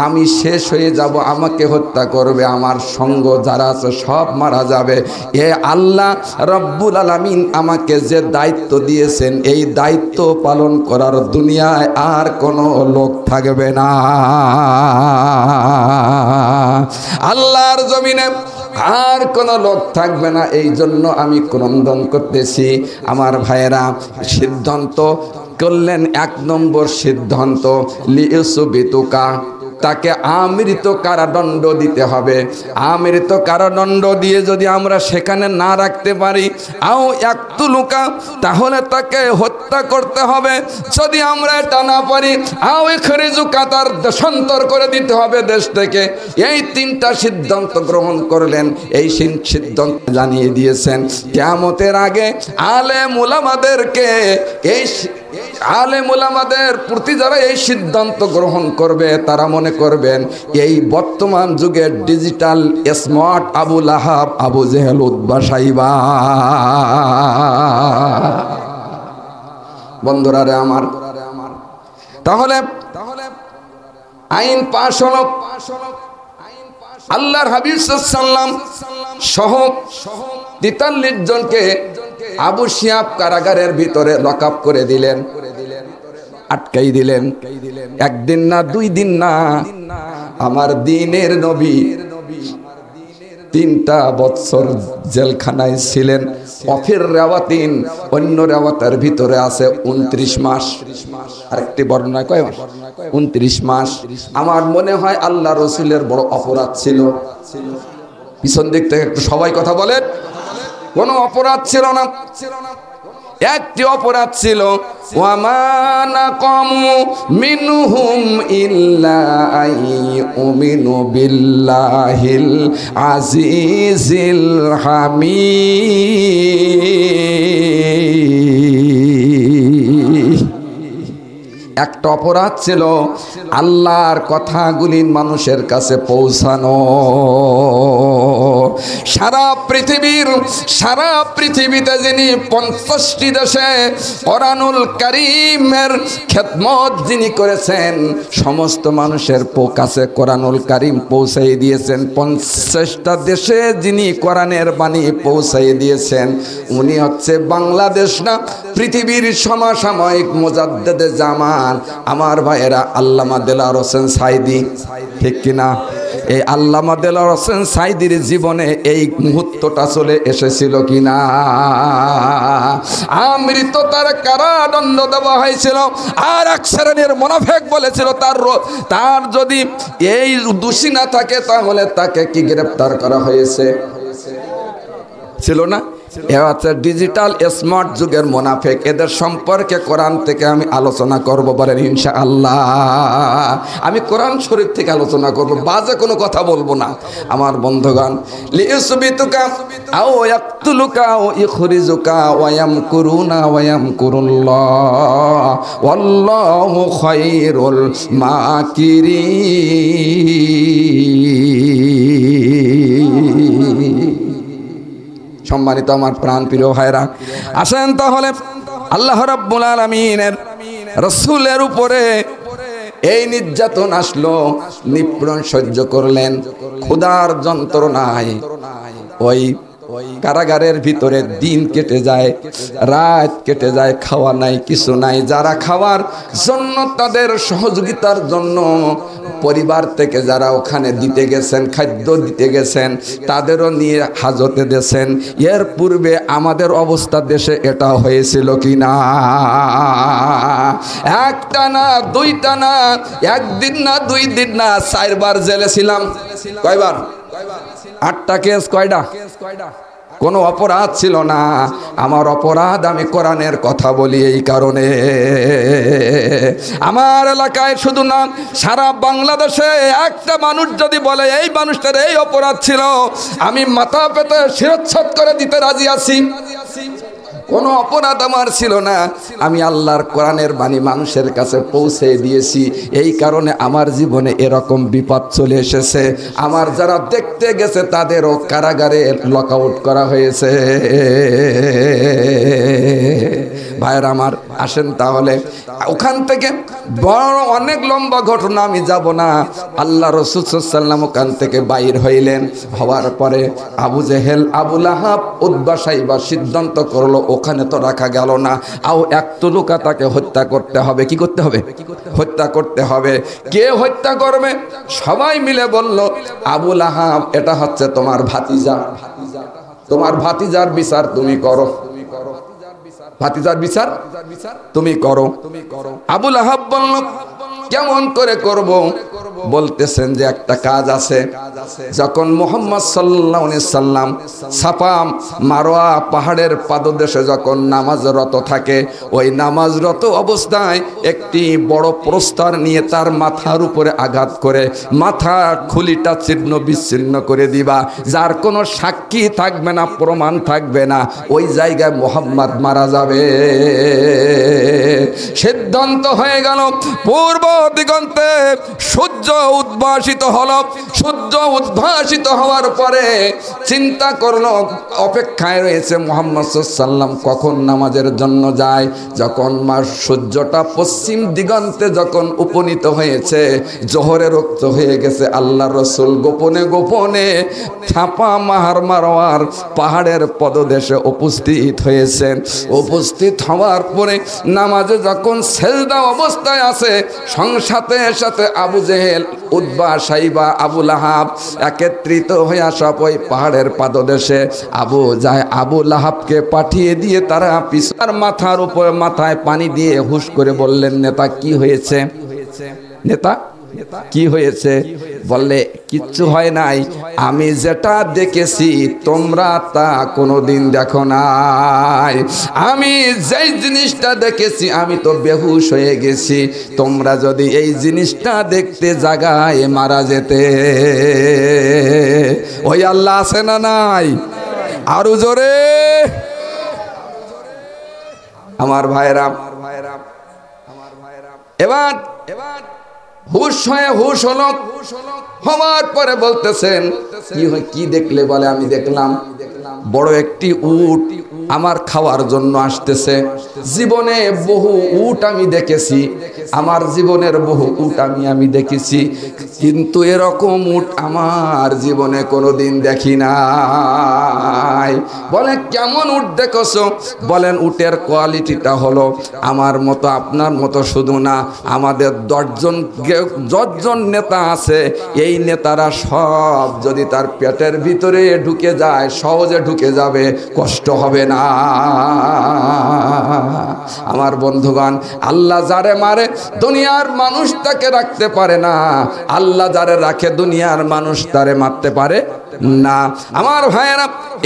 আমি শেষ হয়ে যাব, আমাকে হত্যা করবে, আমার সঙ্গ যারা আছে সব মারা যাবে। এ আল্লাহ রব্বুল আলামিন আমাকে যে দায়িত্ব দিয়েছেন, এই দায়িত্ব পালন করার দুনিয়ায় আর কোনো লোক থাকবে না। আল্লাহর জমিনে আর কোনো লোক থাকবে না। এই জন্য আমি ক্রন্দন করতেছি। আমার ভাইয়েরা, সিদ্ধান্ত করলেন, 1 নম্বর সিদ্ধান্ত, লিইসবিতুকা, তাকে আমৃত কারাদণ্ড দিতে হবে। আমৃত কারাদণ্ড দিয়ে যদি আমরা সেখানে না রাখতে পারি, আও ইয়াকতুলুকা, তাহলে তাকে হত্যা করতে হবে। যদি আমরা এটা না পারি, আও ইখরিজুকা, তার দেশান্তর করে দিতে হবে দেশ থেকে। এই 3টা সিদ্ধান্ত গ্রহণ করলেন। এই সিদ্ধান্ত জানিয়ে দিয়েছেন কিয়ামতের আগে আলেম উলামাদেরকে, এই আলেম উলামাদের প্রতি যারা এই সিদ্ধান্ত গ্রহণ করবে, তারা মনে করবেন এই বর্তমান যুগের digital smart Abu Lahab, Abu Jahl, Utba, Shaiba. বন্ধুরা রে আমার, তাহলে আইন পাশ হলো। আল্লাহর হাবিব সাল্লাল্লাহু আলাইহি ওয়াসাল্লাম সহ 43 জনকে আবু শিয়াব কারাগারের ভিতরে লক আপ করে দিলেন, আটকাই দিলেন। একদিন না, 2 দিন না, আমার দ্বীনের নবী 3টা বছর জেলখানায় ছিলেন। অফির রেওয়াতিন, অন্য রেওয়াতের ভিতরে আছে 29 মাস। আরেকটি বর্ণনা কয় মাস? 29 মাস। আমার মনে হয় আল্লাহ রসুলের বড় অপরাধ ছিল। পিছন দিক থেকে একটু সবাই কথা বলেন। কোনো অপরাধ ছিল না, একটি অপরাধ ছিল, ওয়ামা নাকামু মিনহুম ইল্লা আইয়ুমিনু বিল্লাহিল আজিজিল হামিদ। একটা অপরাধ ছিল আল্লাহর কথাগুলি মানুষের কাছে পৌঁছানো। সারা পৃথিবীতে যিনি 50টি দেশে কোরআনুল কারীমের খেদমত যিনি করেছেন, সমস্ত মানুষের কাছে কোরআনুল কারীম পৌঁছাই দিয়েছেন, 50টা দেশে যিনি কোরআনের বাণী পৌঁছাই দিয়েছেন, উনি হচ্ছে বাংলাদেশ না, পৃথিবীর সমসাময়িক মুজাদ্দেদে জামান আমার ভাইয়েরা আল্লামা দেলোয়ার হোসেন সাঈদী। ঠিক কিনা? এই আল্লামা দেলোয়ার হোসেন সাঈদীর জীবনে এই মুহূর্তটা চলে এসেছিল কিনা? আমৃত্যতার কারাদণ্ড দেওয়া হয়েছিল। আর এক শ্রেণীর মুনাফিক বলেছিল তার যদি এই দোষী না থাকে তাহলে তাকে কি গ্রেফতার করা হয়েছে? ছিল না? এরা হচ্ছে ডিজিটাল স্মার্ট যুগের মুনাফিক। এদের সম্পর্কে কোরআন থেকে আমি আলোচনা করব, বলেন ইনশাআল্লাহ। আমি কোরআন শরীফ থেকে আলোচনা করব, বাজে কোনো কথা বলবো না। আমার বন্ধুগণ, লিইসবিতুকা আও ইয়াকতুলুকা আও ইখরিজুকা ওয়া ইয়ামকুরুনা ওয়া ইয়ামকুরুল্লাহ ওয়াল্লাহু খায়রুল মাকিরিন। সম্মানিত আমার প্রাণ প্রিয় ভাইরা, আসেন তাহলে আল্লাহ রাব্বুল আলামিনের রাসূলের উপরে এই নির্যাতন আসলো, নিপীড়ন সহ্য করলেন, ক্ষুধার যন্ত্রণায় ওই কারাগারের ভিতরে দিন কেটে যায়, রাত কেটে যায়, খাওয়া নাই, কিছু নাই। যারা খাওয়ার জন্য, তাদের সহযোগিতার জন্য পরিবার থেকে যারা ওখানে দিতে গেছেন, খাদ্য দিতে গেছেন, তাদেরও নিয়ে হাজতে দিয়েছেন। এর পূর্বে আমাদের অবস্থা দেশে এটা হয়েছিল কি না? একটা না, 2টা না, 1 দিন না, 2 দিন না, 4 বার জেলে ছিলাম। কয়বার? 8টা কেস। কয়টা? কোনো অপরাধ ছিল না। আমার অপরাধ, আমি কোরআনের কথা বলি এই কারণে। আমার এলাকায় শুধু না, সারা বাংলাদেশে একটা মানুষ যদি বলে এই মানুষটার এই অপরাধ ছিল, আমি মাথা পেতে শিরচ্ছেদ করে দিতে রাজি আছি। কোনো অপরাধ আমার ছিল না, আমি আল্লাহর কোরআনের বাণী মানুষের কাছে পৌঁছে দিয়েছি। এই কারণে আমার জীবনে এরকম বিপদ চলে এসেছে। আমার যারা দেখতে গেছে তাদেরও কারাগারে লক আউট করা হয়েছে। ভাইয়ের আমার, আসেন তাহলে ওখান থেকে বড় অনেক লম্বা ঘটনা, আমি যাব না। আল্লাহ রাসূল সাল্লাল্লাহু আলাইহি ওয়াসাল্লাম ওখান থেকে বাইর হইলেন। হওয়ার পরে আবু জেহেল, আবু লাহাব, উতবা সাইবা সিদ্ধান্ত করলো ওখানে তো রাখা গেল না, আও ইয়াকতুলুকা, তাকে হত্যা করতে হবে। কি করতে হবে? হত্যা করতে হবে। কে হত্যা করবে? সবাই মিলে বলল, আবু লাহাব, এটা হচ্ছে তোমার ভাতিজা, তোমার ভাতিজার বিচার তুমি করো, ভাতিজার বিচার তুমি করো। আবু লাহাব বলল, কেমন করে করব? বলতেছেন যে একটা কাজ আছে। যখন মুহাম্মদ সাল্লাল্লাহু আলাইহি সাল্লাম সাফা মারওয়া পাহাড়ের পাদদেশে যখন নামাজরত থাকে, ওই নামাজরত অবস্থায় একটি বড় প্রস্তর নিয়ে তার মাথার উপরে আঘাত করে মাথা খুলিটা ছিন্ন বিচ্ছিন্ন করে দিবা। যার কোনো সাক্ষী থাকবে না, প্রমাণ থাকবে না, ওই জায়গায় মুহাম্মদ মারা যাবে। সিদ্ধান্ত হয়ে গেল পূর্ব দিগন্তে সূর্য উদ্ভাসিত হলো। সূর্য উদ্ভাসিত হওয়ার পরে চিন্তা করলো, অপেক্ষায় রয়েছে মুহাম্মদ সাল্লাম কখন নামাজের জন্য যায়। যখন সূর্যটা পশ্চিম দিগন্তে যখন উপনীত হয়েছে, জোহরের রক্ত হয়ে গেছে, আল্লাহ রসুল গোপনে গোপনে ছাপা মারওয়ার পাহাড়ের পদদেশে উপস্থিত হয়েছেন। উপস্থিত হওয়ার পরে নামাজে যখন সেজদা অবস্থায় আছে, সাথে সাথে আবু জেহেল, উতবা, সাইবা, আবু লাহাব একত্রিত হয়ে সব ওই পাহাড়ের পাদদেশে আবু লাহাবকে পাঠিয়ে দিয়ে তারা পিছার মাথার উপর মাথায় পানি দিয়ে হুশ করে বললেন, নেতা কি হয়েছে? নেতা কি হয়েছে? বললে কিচ্ছু হয় নাই, আমি যেটা দেখেছি তোমরা তা কোনোদিন দেখো নাই। আমি যেই জিনিসটা দেখেছি আমি তো বেহুশ হয়ে গেছি, তোমরা যদি এই জিনিসটা দেখতে জাগায় মারা যেতে। ওই আল্লাহ আছে না নাই? আরো জোরে আমার ভাইরা। এবার হুশ হলো। হওয়ার পরে বলতেছেন কি দেখলে? বলে আমি দেখলাম বড় একটি উট আমার খাওয়ার জন্য আসতেছে। জীবনে বহু উট আমি দেখেছি, আমার জীবনের বহু উট আমি দেখেছি, কিন্তু এরকম উট আমার জীবনে কোনোদিন দেখি নাই। বলে কেমন উট দেখছো? বলেন উটের কোয়ালিটিটা হলো আমার মতো, আপনার মতো শুধু না, আমাদের 10জন নেতা আছে, এই নেতারা সব যদি তার পেটের ভিতরে ঢুকে যায় সহজে ঢুকে যাবে, কষ্ট হবে না। আমার বন্ধুগণ, আল্লাহ যারে মারে দুনিয়ার মানুষ তাকে রাখতে পারে না, আল্লাহ যারে রাখে দুনিয়ার মানুষ তারে মারতে পারে না। আমার ভাইয়েরা,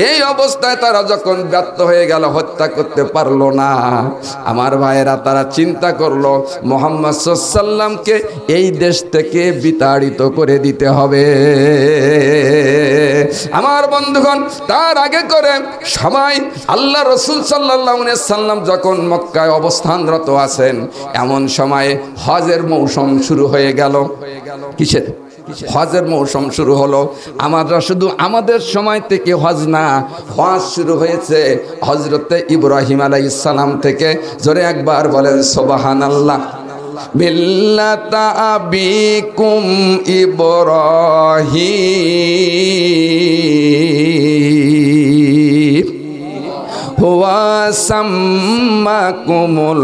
এই অবস্থায় তারা যখন ব্যর্থ হয়ে গেল, হত্যা করতে পারলো না, আমার ভাইয়েরা তারা চিন্তা করলো মুহাম্মদ সাল্লামকে এই দেশ থেকে বিতাড়িত করে দিতে হবে। আমার বন্ধুগণ, তার আগে করে সবাই আল্লাহ রসুল সাল্লাল্লাহু আলাইহি সাল্লাম যখন মক্কায় অবস্থানরত আছেন, এমন সময়ে হজের মৌসুম শুরু হয়ে গেল। কিসের? হজের মৌসুম শুরু হলো। আমরা শুধু আমাদের সময় থেকে হজ না, হজ শুরু হয়েছে হযরতে ইব্রাহিম আলাইহিস সালাম থেকে। জোরে একবার বলেন সুবহানাল্লাহ। মিল্লাতা আবিকুম ইব্রাহিম হুয়া সাম্মাকুমুল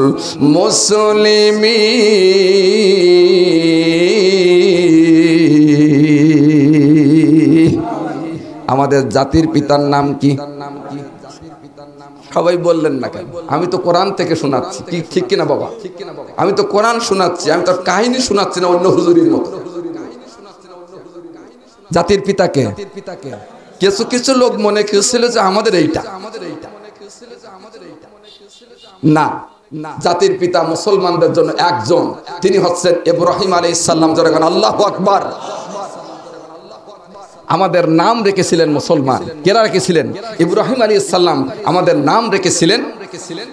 মুসলিমিন। আমাদের জাতির পিতার নাম কি? সবাই বললেন না কেন? আমি তো কোরআন থেকে শোনাচ্ছি, ঠিক কিনা বাবা? আমি তো কোরআন শোনাচ্ছি, আমি তো কাহিনী শোনাচ্ছি না অন্য হুজুরির মতো। জাতির পিতাকে কিছু কিছু লোক মনে করেছিল যে আমাদের এইটা না, জাতির পিতা মুসলমানদের জন্য একজন, তিনি হচ্ছেন ইব্রাহিম আলাইহিস সালাম। যখন আল্লাহু আকবার। আমাদের নাম রেখেছিলেন মুসলমান। কেরা রেখেছিলেন? ইব্রাহিম আলাইহিস সালাম আমাদের নাম রেখেছিলেন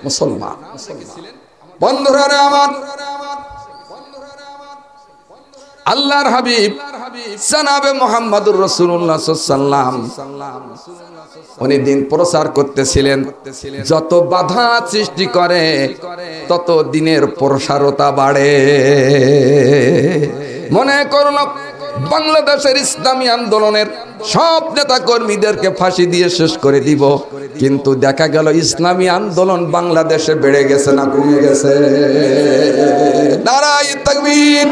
মুসলমান। বন্ধুরা আমার, আল্লাহর হাবিব জনাবে মুহাম্মদুর রাসূলুল্লাহ সাল্লাল্লাহু আলাইহি ওয়াসাল্লাম উনি দিন প্রচার করতেছিলেন। যত বাধা সৃষ্টি করে তত দিনের প্রসারতা বাড়ে। মনে করল বাংলাদেশের ইসলামী আন্দোলনের সব নেতা কর্মীদেরকে ফাঁসি দিয়ে শেষ করে দিব, কিন্তু দেখা গেল ইসলামী আন্দোলন বাংলাদেশে বেড়ে গেছে না কমে গেছে? নারায়ে তাকবীর।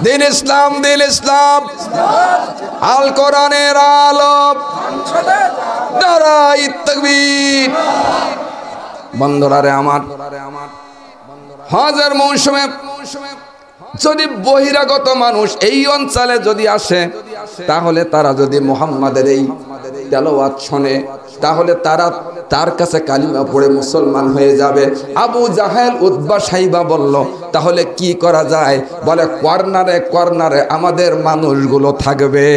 দিন ইসলাম, দিন ইসলাম, আল কোরআনের আলো, নারায়ে তাকবীর। বন্ধুরা আমার, হজের মৌসুমে যদি বহিরাগত মানুষ এই অঞ্চলে যদি আসে, তাহলে তারা যদি মুহাম্মাদের এই তেলাওয়াত শোনে, তাহলে তারা তার কাছে কালিমা পড়ে মুসলমান হয়ে যাবে। আবু জাহেল উতবা সাইবা বলল তাহলে কি করা যায়? বলে কর্নারে কর্নারে আমাদের মানুষগুলো থাকবে,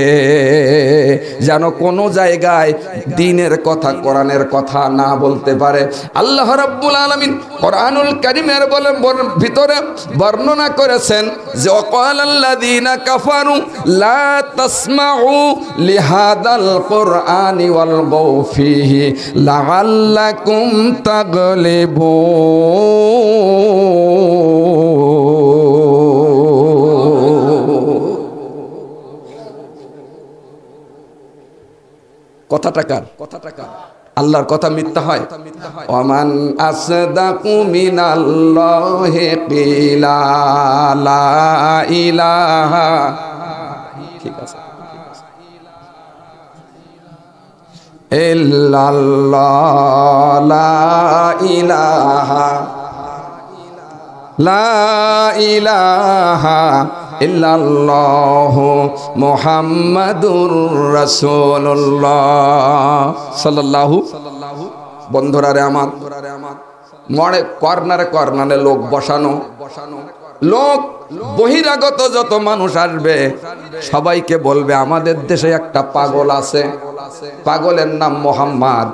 যেন কোনো জায়গায় দ্বীনের কথা কোরআনের কথা না বলতে পারে। আল্লাহ রাব্বুল আলামিন কোরআনুল কারীমের ভিতরে বর্ণনা করেছেন যে ওয়াকালাল্লাযীনা কাফারু লা তাসমাউ লিহাদাল কুরআনি ওয়ালগাউ ফীহি লাআল্লাকুম তাগলিবুন। কথাটা কার? আল্লাহর কথা মিথ্যা হয়? ওয়ামান আসদাকু মিনাল্লাহি কিলা লা ইলাহা, ঠিক আছে, ইল্লাল্লাহ লা ইলাহা ইল্লাল্লাহু মুহাম্মাদুর রাসূলুল্লাহ সাল্লাল্লাহু। বন্ধুরা রে আমার, মনে কর্নারে কর্নারে লোক বসানো, লোক বহিরাগত যত মানুষ আসবে সবাইকে বলবে আমাদের দেশে একটা পাগল আছে, পাগলের নাম মোহাম্মদ,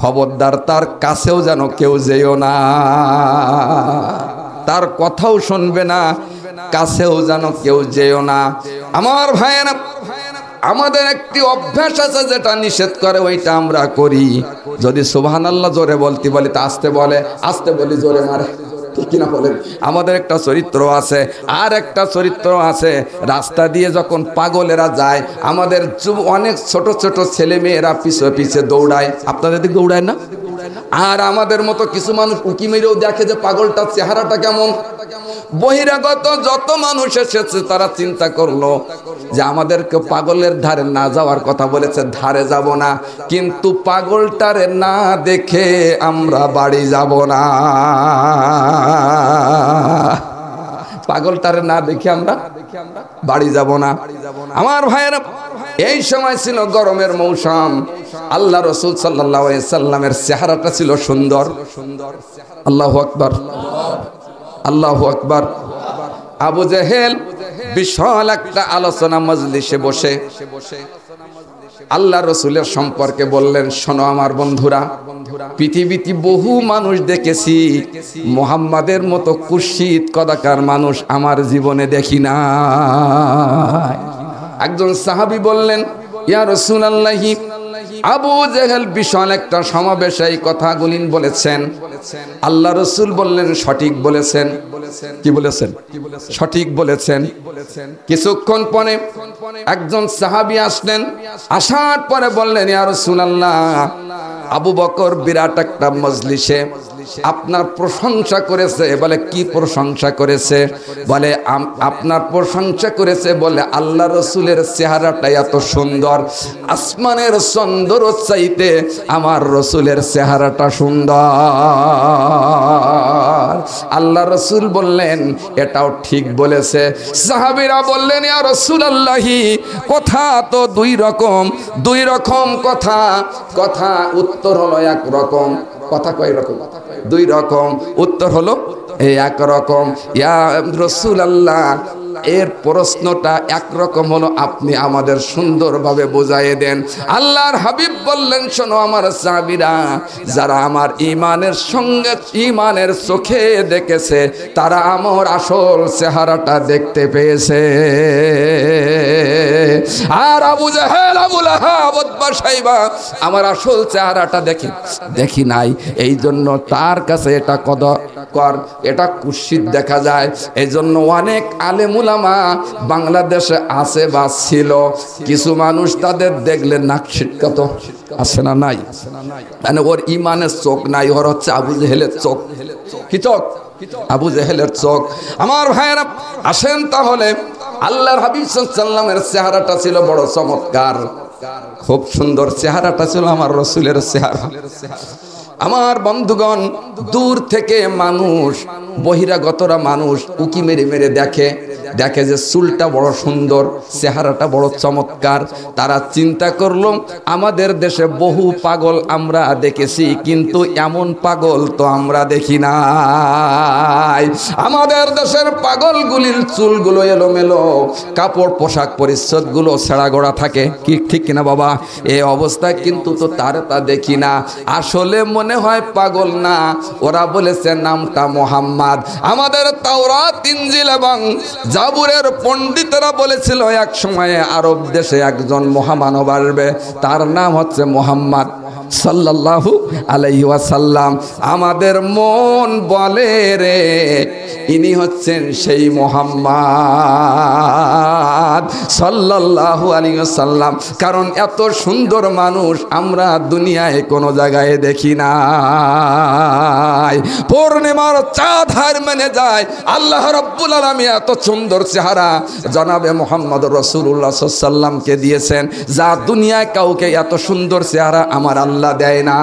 খবরদার তার কাছেও যেন কেউ যেও না, তার কথাও শুনবে না, কাছেও যেন কেউ যেও না। আমার ভাইয়েরা, আমাদের একটি অভ্যাস আছে যেটা নিষেধ করে, ওইটা আমরা করি। যদি সুবহানাল্লাহ জোরে বলতে বলি তা আস্তে বলে, আস্তে বলি জোরে মারে, ঠিক কিনা বলেন? আমাদের একটা চরিত্র আছে, আর একটা চরিত্র আছে, রাস্তা দিয়ে যখন পাগলেরা যায় আমাদের অনেক ছোট ছোট ছেলে মেয়েরা পিছে পিছে দৌড়ায়। আপনাদের দিকে দৌড়ায় না? আর আমাদের মতো কিছু মানুষ উকি মেরেও দেখে যে পাগলটার চেহারাটা কেমন। বহিরাগত যত মানুষ এসেছে তারা চিন্তা করলো যে আমাদেরকে পাগলের ধারে না যাওয়ার কথা বলেছে, ধারে যাব না, কিন্তু পাগলটারে না দেখে আমরা বাড়ি যাব না, পাগলটারে না দেখে আমরা বাড়ি যাব না। আমার ভাইয়েরা, এই সময় ছিল গরমের মৌসুম। আল্লাহ রাসূল সাল্লাল্লাহু আলাইহি সাল্লামের চেহারাটা ছিল সুন্দর। আল্লাহু আকবার, আল্লাহু আকবার। আবু জেহেল বিশাল একটা আলোচনা মজলিসে বসে আল্লাহ রসুলের সম্পর্কে বললেন, শোনো আমার বন্ধুরা, পৃথিবীতে বহু মানুষ দেখেছি, মুহাম্মাদের মতো কুৎসিত কদাকার মানুষ আমার জীবনে দেখি না। একজন সাহাবী বললেন, ইয়া রাসূলুল্লাহি, আবু জেহেল বিশাল একটা সমাবেশে এই কথাগুলি বলেছেন। আল্লাহ রসুল বললেন, সঠিক বলেছেন। কি বলেছেন? সঠিক বলেছেন। কিছুক্ষণ পরে একজন সাহাবী আসলেন, আসার পরে বললেন, ইয়া রাসূলুল্লাহ, আবু বকর বিরাট একটা মজলিসে আপনার প্রশংসা করেছে। বলে কি প্রশংসা করেছে? বলে আপনার প্রশংসা করেছে, বলে আল্লাহ রসুলের চেহারাটা এত সুন্দর, আসমানের চন্দ্র চাইতে আমার রসুলের চেহারাটা সুন্দর। আল্লাহ রসুল বললেন, এটাও ঠিক বলেছে। সাহাবীরা বললেন, ইয়া রাসূলুল্লাহি, কথা তো দুই রকম কথা, কথা উত্তর হলো এক রকম, কথা কয় রকম? দুই রকম, উত্তর হলো এক রকম। ইয়া রাসূলুল্লাহ, এর প্রশ্নটা একরকম হলো, আপনি আমাদের সুন্দরভাবে বুঝাইয়ে দেন। আল্লাহর হাবিব বললেন, শোনো আমার সাহাবীরা, যারা আমার ঈমানের সঙ্গে ঈমানের চোখে দেখেছে তারা আমার আসল চেহারাটা দেখতে পেয়েছে। আর আবু জাহেল, আবু লাহাব, উতবা, শাইবা আমার আসল চেহারাটা দেখি নাই, এই জন্য তার কাছে এটা কর, এটা কুৎসিত দেখা যায়। এই জন্য অনেক আলেম উলামা বাংলাদেশে আছে বা ছিল, কিছু মানুষ তাদের দেখলে নাক ছিটকাত, আছে না নাই? মানে ওর ইমানের চোখ নাই, ওর হচ্ছে আবু জেহেলের চোখ। কি চোখ? আবু জেহেলের চোখ। আমার ভাইয়েরা আসেন, তাহলে আল্লাহর হাবিব সাল্লাল্লাহু আলাইহি ওয়াসাল্লামের চেহারাটা ছিল বড় চমৎকার, খুব সুন্দর চেহারাটা ছিল আমার রসুলের চেহারা। আমার বন্ধুগণ, দূর থেকে মানুষ, বহিরাগতরা মানুষ উকি মেরে মেরে দেখে যে চুলটা বড় সুন্দর, চেহারাটা বড় চমৎকার। তারা চিন্তা করলো আমাদের দেশে বহু পাগল আমরা দেখেছি, কিন্তু এমন পাগল তো আমরা দেখি নাই। আমাদের দেশের পাগলগুলির চুলগুলো এলোমেলো, কাপড় পোশাক পরিচ্ছদ গুলো ছেঁড়া গোড়া থাকে, কি ঠিক কিনা বাবা? এই অবস্থায় কিন্তু তো তা দেখি না। আসলে মনে হয় পাগল না, ওরা বলেছে নামটা মোহাম্মদ। আমাদের তাওরাত, ইনজিল এবং জাবুরের পণ্ডিতরা বলেছিল এক সময়ে আরব দেশে একজন মহামানব আসবে, তার নাম হচ্ছে মোহাম্মদ সাল্লাল্লাহু আলাইহি ওয়াসাল্লাম। আমাদের মন বলে রে ইনি হচ্ছেন সেই মুহাম্মদ সাল্লাল্লাহু আলাইহি ওয়াসাল্লাম। কারণ এত সুন্দর মানুষ আমরা দুনিয়ায় কোনো জায়গায় দেখি নাই। পূর্ণিমার চাঁদ হার মেনে যায়, আল্লাহ রাব্বুল আলামিন এত সুন্দর চেহারা জনাবে মুহাম্মদ রাসূলুল্লাহ সাল্লাল্লাহু আলাইহি ওয়াসাল্লামকে দিয়েছেন, যা দুনিয়ায় কাউকে এত সুন্দর চেহারা আমার আল্লাহ দেয় না।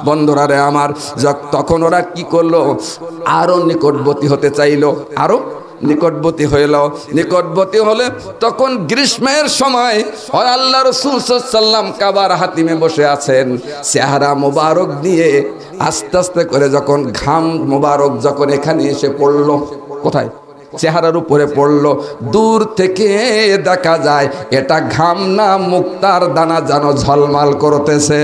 বন্ধুরা রে আমার, তখন ওরা কি করলো? আরো নিকটবর্তী হতে চাইলো, আরো নিকটবর্তী নিকটবর্তী হলে তখন গ্রীষ্মের সময় আল্লাহ রাসূল সাল্লাল্লাহু আলাইহি ওয়াসাল্লাম কাবার হাতিমে বসে আছেন, চেহারা মোবারক দিয়ে আস্তে আস্তে করে যখন ঘাম মোবারক যখন এখানে এসে পড়লো, কোথায়? চেহারার উপরে পড়লো। দূর থেকে দেখা যায় এটা ঘাম না, মুক্তার দানা যেন ঝলমাল করতেছে।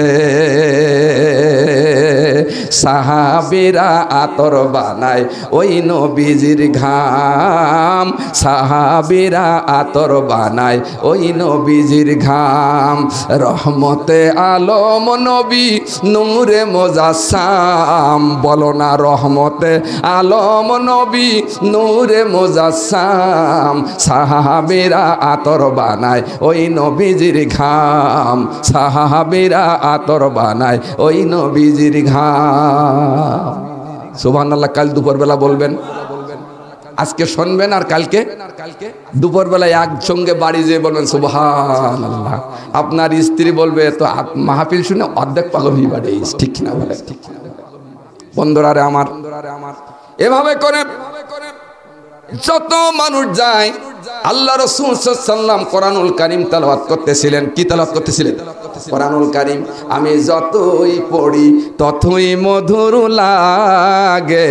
সাহাবীরা আতর বানায় ওই নবীজির ঘাম, সাহাবীরা আতর বানায় ওই নবীজির ঘাম। রহমতে আলম নবী নূরে মুজাসসাম, বলো না রহমতে আলম নবী নূরে মুজাসসাম। সাহাবীরা আতর বানায় ওই নবীজির ঘাম, সাহাবীরা আতর বানায় ওই নবীজির ঘাম। সুবহানাল্লাহ। কাল দুপুরবেলা বলবেন, আজকে শুনবেন আর কালকে দুপুরবেলা একসঙ্গে বাড়ি যেয়ে বলবেন সুবহানাল্লাহ। আপনার স্ত্রী বলবে তো মাহফিল শুনে অর্ধেক পাগল হয়ে বাড়ি, ঠিক না বলে? বন্ধুরা রে আমার, এভাবে করে যত মানুষ যায়, আল্লাহ রাসূল সাল্লাল্লাহু আলাইহি ওয়াসাল্লাম কোরআনুল কারীম তেলাওয়াত করতেছিলেন। কি তেলাওয়াত করতেছিলেন? কোরআনুল কারীম। আমি যতই পড়ি ততই মধুর লাগে,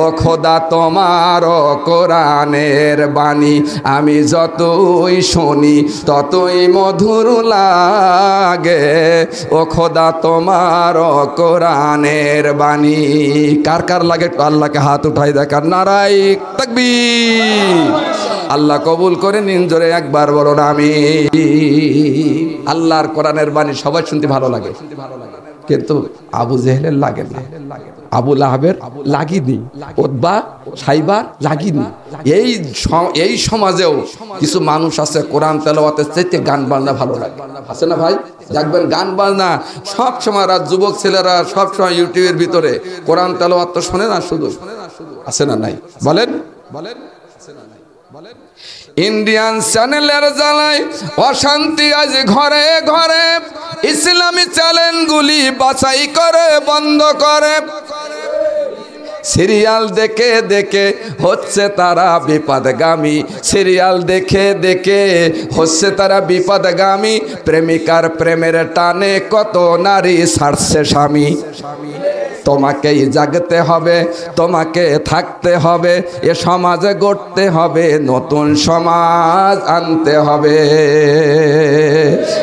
ও খোদা তোমার কোরআনের বাণী। আমি যতই শুনি ততই মধুর লাগে, ও খোদা তোমার কোরআনের বাণী। কার কার লাগে? আল্লাহকে হাত উঠাই দেখার, নারাই তাকবীর। আল্লাহ কবুল করে নিন, জোরে একবার বলো না আমিন। আল্লাহর কোরআনের বাণী সবাই শুনতে ভালো লাগে, কিন্তু আবু জেহেলের লাগে না, আবু লাহাবের লাগেনি, উতবা সাইবা লাগেনি। এই সমাজেও কিছু মানুষ আছে কোরআন তেলাওয়াতের চাইতে গান বাজনা ভালো লাগে, আছে না ভাই? দেখবেন গান বাজনা সব সময়, যুবক ছেলেরা সব সময় ইউটিউবের ভিতরে কোরআন তেলাওয়াত তো শোনে না, শুধু আছে না নাই? বলেন বলেন। ইন্ডিয়ান চ্যানেলের জ্বালায় অশান্তি আজ ঘরে ঘরে, ইসলামী চ্যানেলগুলি বাছাই করে বন্ধ করে। সিরিয়াল দেখে দেখে হচ্ছে তারা বিপদগামী, সিরিয়াল দেখে দেখে হচ্ছে তারা বিপদগামী। প্রেমিকার প্রেমের টানে কত নারী ছাড়ছে স্বামী। তোমাকেই জাগতে হবে, তোমাকে থাকতে হবে, এ সমাজে গড়তে হবে, নতুন সমাজ আনতে হবে।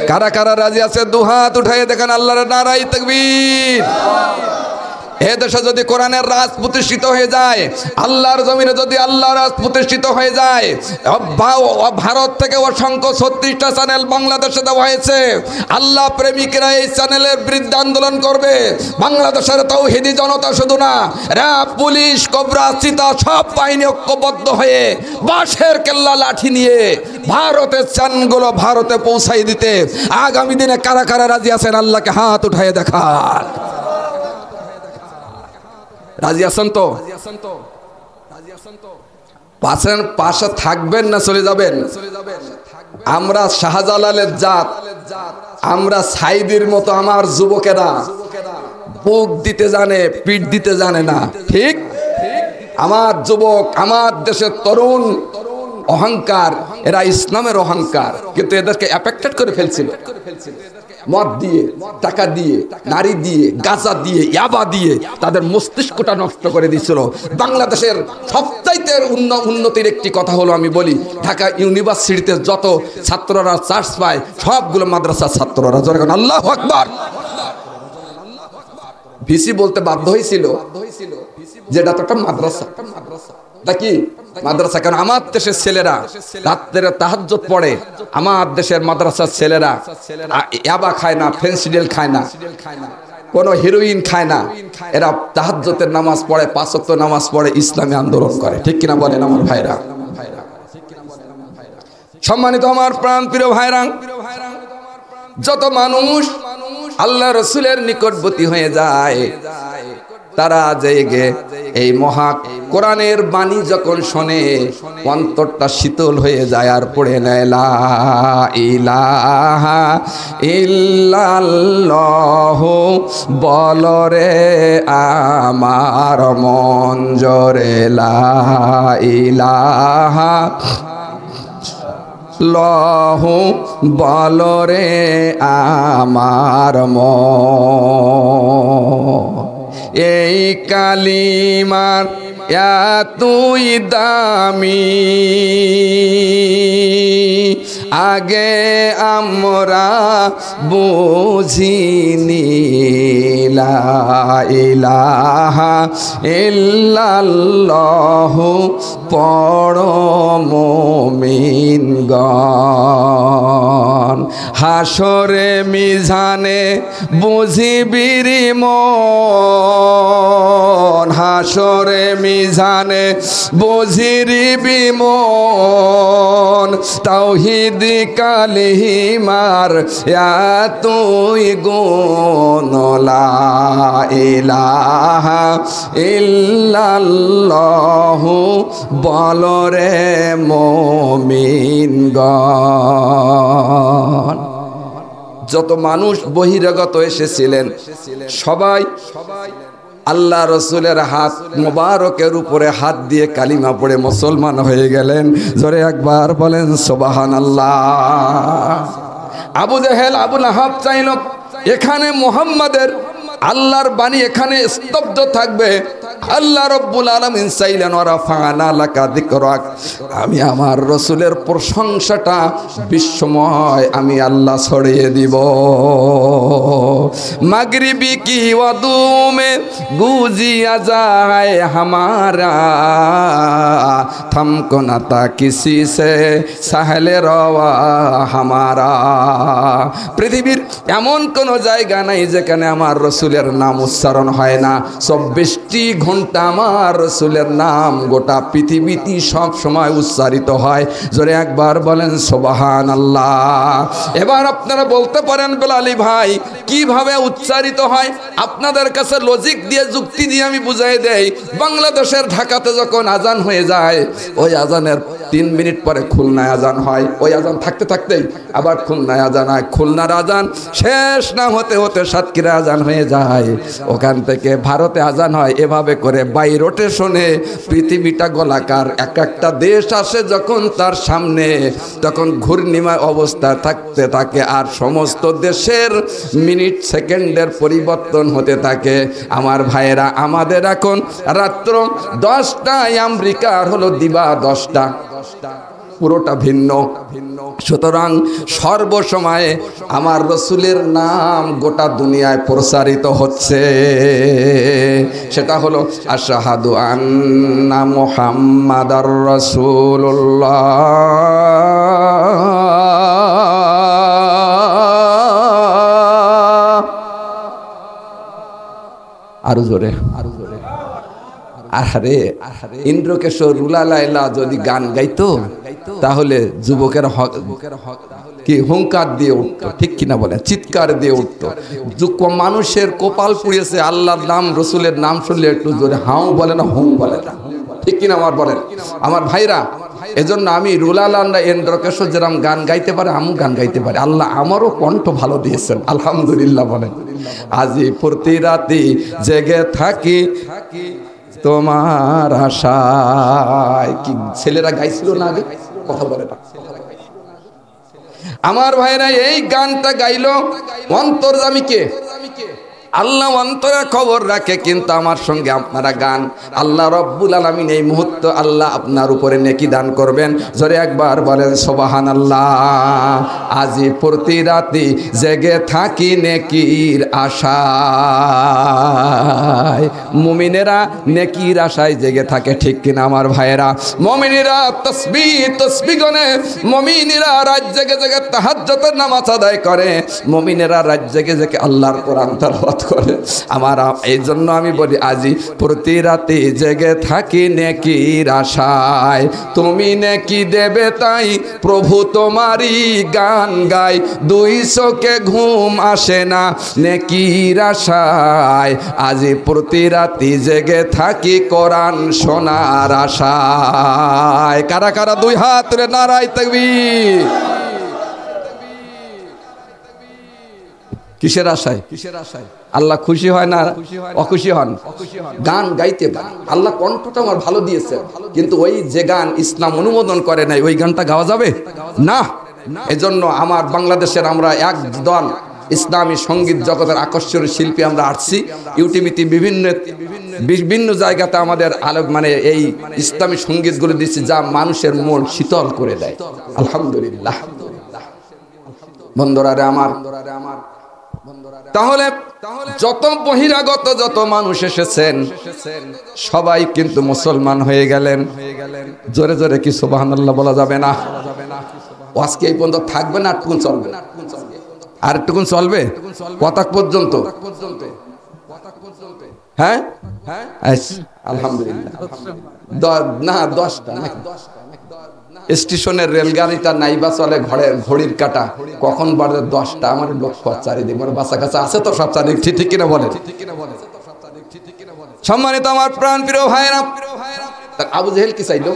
কারা কারা রাজি আছে দুহাত উঠাই দেখেন, আল্লাহর নারাই তাকবীর। এ দেশে যদি কোরআনের রাজ প্রতিষ্ঠিত হয়ে যায়, আল্লাহর জমিনে যদি আল্লাহর রাজ প্রতিষ্ঠিত হয়ে যায়, ভারত থেকে অসংখ্য 36টা চ্যানেল বাংলাদেশে দেওয়া হয়েছে। আল্লাহ প্রেমিকরা এই চ্যানেলের বিরুদ্ধে আন্দোলন করবে। বাংলাদেশের তাওহীদি জনতা শুধু না, র্যাব, পুলিশ, কোবরা, চিতা সব বাহিনী ঐক্যবদ্ধ হয়ে বাঁশের কেল্লা লাঠি নিয়ে ভারতের চ্যানেলগুলো ভারতে পৌঁছাই দিতে আগামী দিনে কারা কারা রাজি আছেন? আল্লাহকে হাত উঠায় দেখান। রাজি আছেন তো? পাশে থাকবেন না চলে যাবেন? আমরা শাহজালালের জাত, আমরা সাইদির মতো আমার যুবকেরা বুক দিতে জানে, পিঠ দিতে জানে না, ঠিক? আমার যুবক, আমার দেশের তরুণ অহংকার, এরা ইসলামের অহংকার, কিন্তু এদেরকে অ্যাফেক্টেড করে ফেলছিল মদ দিয়ে, টাকা দিয়ে, নারী দিয়ে, গাঁজা দিয়ে, ইয়াবা দিয়ে তাদের মস্তিষ্কটা নষ্ট করে দিয়েছিল। বাংলাদেশের সবচাইতে উন্নতির একটি কথা হলো, আমি বলি, ঢাকা ইউনিভার্সিটিতে যত ছাত্ররা চান্স পায় সবগুলো মাদ্রাসার ছাত্ররা। যখন আল্লাহু আকবার, ভিসি বলতে বাধ্য হয়েছিল যেটা তো একটা মাদ্রাসা, তা কি মাদ্রাসা? কারণ আমার দেশের ছেলেরা রাত্রে তাহাজ্জুদ পড়ে, আমার দেশের মাদ্রাসার ছেলেরা ইয়াবা খায় না, ফেন্সিডিল খায় না, কোনো হিরোইন খায় না, এরা তাহাজ্জুদের নামাজ পড়ে, 5 ওয়াক্ত নামাজ পড়ে, ইসলামী আন্দোলন করে, ঠিক কিনা বলেন আমার ভাইরা? সম্মানিত আমার প্রাণ প্রিয় ভাইরা, যত মানুষ আল্লাহ রসুলের নিকটবর্তী হয়ে যায় তারা জেগে এই মহা কোরআনের বাণী যখন শোনে অন্তরটা শীতল হয়ে যায় আর পড়ে নেয় লা ইলাহা ইল্লাল্লাহু বলরে আমার মন জোরে লা ইলাহা লহু বলরে আমার মন। এই কালিমার এতই দামি আগে আমরা বুঝিনি। লা ইলাহা ইল্লাল্লাহু পড়ো মুমিনগণ, হাসরে মিজানে বুঝিবিরি মন, হাসরে মিজানে বুঝিরিবি মন, তাওহীদ কালিমার এতই গুণ। লা ইলাহা ইল্লাল্লাহু বলরে মুমিনগণ। যত মানুষ বহিরাগত এসেছিলেন সবাই আল্লাহ রসুলের হাত মোবারকের উপরে হাত দিয়ে কালিমা পড়ে মুসলমান হয়ে গেলেন। জোরে একবার বলেন সুবহানাল্লাহ। আবু জেহেল, আবু লাহাব চাইল এখানে মুহাম্মাদের আল্লাহর বাণী এখানে স্তব্ধ থাকবে। আল্লাহ রব্বুল আলামিন চাইলেন ওয়ারাফা'না লাকা যিকরাক, আমি আমার রসুলের প্রশংসাটা বিশ্বময় আমি আল্লাহ ছড়িয়ে দিব। মাগরিবি কি ওয়াদুমে গুজিয়া যায় হামারা, থমকো না তা কিসি সে সাহেলে রওয়া হামারা। পৃথিবীর এমন কোন জায়গা নাই যেখানে আমার রসুলের নাম উচ্চারণ হয় না। 24টি ঘন্টা আমার রসুলের নাম গোটা পৃথিবীতে সব সময় উচ্চারিত হয়। জোরে একবার বলেন সুবহানাল্লাহ। এবার আপনারা বলতে পারেন বেলালি ভাই কিভাবে উচ্চারিত হয়? আপনাদের কাছে লজিক দিয়ে, যুক্তি দিয়ে আমি বুঝাই দেই। বাংলাদেশের ঢাকাতে যখন আজান হয়ে যায়, ওই আজানের 3 মিনিট পরে খুলনায় আজান হয়, ওই আজান থাকতে থাকতেই আবার খুলনায় আজান হয়, খুলনার আজান শেষ না হতে হতে সাতক্ষীরা আজান হয়ে যায়, ওখান থেকে ভারতে আজান হয়। এভাবে করে বাই রোটেশনে পৃথিবীটা গোলাকার। এক একটা দেশ আসে যখন তার সামনে, তখন ঘূর্ণিময় অবস্থা থাকতে থাকে আর সমস্ত দেশের মিনিট সেকেন্ডের পরিবর্তন হতে থাকে। আমার ভাইয়েরা, আমাদের এখন রাত্র 10টায়, আমেরিকার হলো দিবা 10টা, পুরোটা ভিন্ন। সুতরাং সর্বসময়ে আমার রসুলের নাম গোটা দুনিয়ায় প্রসারিত হচ্ছে। সেটা হলো আশহাদু আন্না মুহাম্মাদার রাসূলুল্লাহ। আরো জোরে, আরো জোরে। আরে ইন্দ্রকেশর রুলালাইলা যদি গান গাইতো তাহলে যুবকেরা কি হুঙ্কার দিয়ে উঠতো, ঠিক কিনা বলে, চিৎকার দিয়ে উঠতো। মানুষের কপাল পুড়িয়েছে আল্লাহর নাম রসুলের নাম শুনলে একটু জোরে হাউ বলে না, হুম বলে না, ঠিক কিনা আমার বলেন আমার ভাইরা। এজন্য আমি রুলাল আল্লাহ এন্দ্রকেশর যেরকম গান গাইতে পারে আমু গান গাইতে পারে, আল্লাহ আমারও কণ্ঠ ভালো দিয়েছেন আলহামদুলিল্লাহ বলেন। আজি প্রতি রাতি জেগে থাকি তোমার আশায়। কি ছেলেরা গাইছিল না আগে, কথা বলে না আমার ভাইরা। এই গানটা গাইলো অন্তর্যামীকে, আল্লাহ অন্তরের খবর রাখে, কিন্তু আমার সঙ্গে আপনারা গান। আল্লাহ রব্বুল আলামিন এই মুহূর্ত আল্লাহ আপনার উপরে নেকি দান করবেন। জোরে একবার বলেন সুবহানাল্লাহ। আজি প্রতি রাতি জেগে থাকি নেকির আশায়। মুমিনেরা নেকির আশায় জেগে থাকে, ঠিক কিনা আমার ভাইয়েরা। মুমিনেরা তাসবিহ গনে, মুমিনেরা রাত জেগে জেগে তাহাজ্জুদের নামাজ আদায় করে, মুমিনেরা রাত জেগে জেগে আল্লাহর কোরআন তেলাওয়াত করে। আমার এই জন্য আমি বলি আজি প্রতি রাতে জেগে থাকি নেকির আশায়। তুমি নেকি দেবে তাই প্রভু তোমারই গান গাই, দুই চোখে ঘুম আসে না নেকির আশায়। আজি প্রতি রাতে জেগে থাকি কোরআন শোনার আশায়। কারা কারা দুই হাত তুলে নারায়ে তাকবীর। কিসের আশায়? আল্লাহ খুশি হয় না অখুশি হন? গান গাইতে পারি, আল্লাহ কণ্ঠটা আমার ভালো দিয়েছে, কিন্তু ওই যে গান ইসলাম অনুমোদন করে নাই ওই গানটা গাওয়া যাবে না। এজন্য আমার বাংলাদেশের আমরা একদল ইসলামী সঙ্গীত জগতের আকর্ষণীয় শিল্পী আমরা আসছি। ইউটিউবিতে বিভিন্ন জায়গাতে আমাদের আলোক মানে এই ইসলামী সঙ্গীতগুলো দিচ্ছি, যা মানুষের মন শীতল করে দেয় আলহামদুলিল্লাহ। বন্ধুরা রে আমার, তাহলে যত বহিরাগত যত মানুষ এসেছেন সবাই কিন্তু মুসলমান হয়ে গেলেন। জোরে জোরে কি সুবহানাল্লাহ বলা যাবে না? আজকে এই পর্যন্ত থাকবে না, আটটুকুন চলবে, আর একটুকুন চলবে কতক পর্যন্ত? হ্যাঁ আলহামদুলিল্লাহ না 10টা স্টেশনের রেলগাড়িটা নাইবা চলে ঘড়ির কাটা, কখন বাড়ে 10টা। আমার লক্ষ্য চারিদিক আমার বাসা কাছে আছে তো সব চারিদিক, ঠিক কিনা বলেন? সম্মানিত আমার প্রাণ প্রিয় ভাইরা, আবু জেহেল কি চাইলো?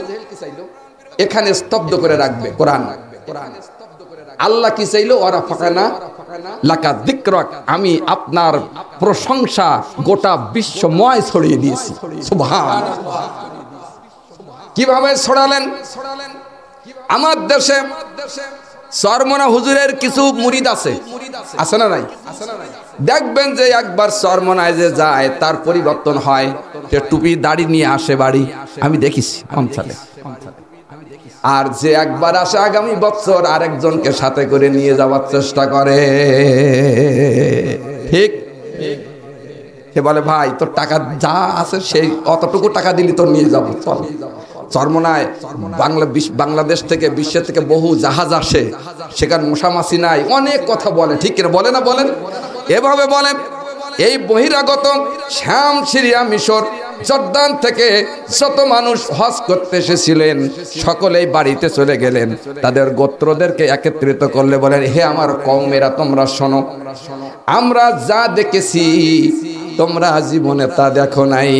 এখানে স্তব্ধ করে রাখবে কোরআন। আল্লাহ কি চাইলো? ওরা ফাকানা লাকা যিকরাক, আমি আপনার প্রশংসা গোটা বিশ্বময় ছড়িয়ে দিয়েছি। সুবহানাল্লাহ। কিভাবে ছড়ালেন? আমার দেশে চরমনা হুজুরের কিছু মুরিদ আছে না নাই? দেখবেন যে একবার চরমনায় যে যায় তার পরিবর্তন হয়, সে টুপি দাড়ি নিয়ে আসে বাড়ি, আমি দেখিছি অঞ্চলে। আর যে একবার আসে আগামী বছর আরেকজনকে সাথে করে নিয়ে যাওয়ার চেষ্টা করে। ঠিক সে বলে ভাই তোর টাকা যা আছে সেই অতটুকু টাকা দিলি তোর নিয়ে যাবো, চল। চরমনায় বাংলাদেশ থেকে বিশ্বের থেকে বহু জাহাজ আসে, সেখানে মশামাছি নাই, অনেক কথা বলে, ঠিক কিনা বলে না বলেন? এভাবে বলেন। এই বহিরাগত শাম, সিরিয়া, মিশর, জর্দান থেকে যত মানুষ হজ করতে এসেছিলেন সকলেই বাড়িতে চলে গেলেন। তাদের গোত্রদেরকে একত্রিত করলে বলেন, হে আমার কওমেরা তোমরা শোনো, আমরা যা দেখেছি তোমরা জীবনে তা দেখো নাই।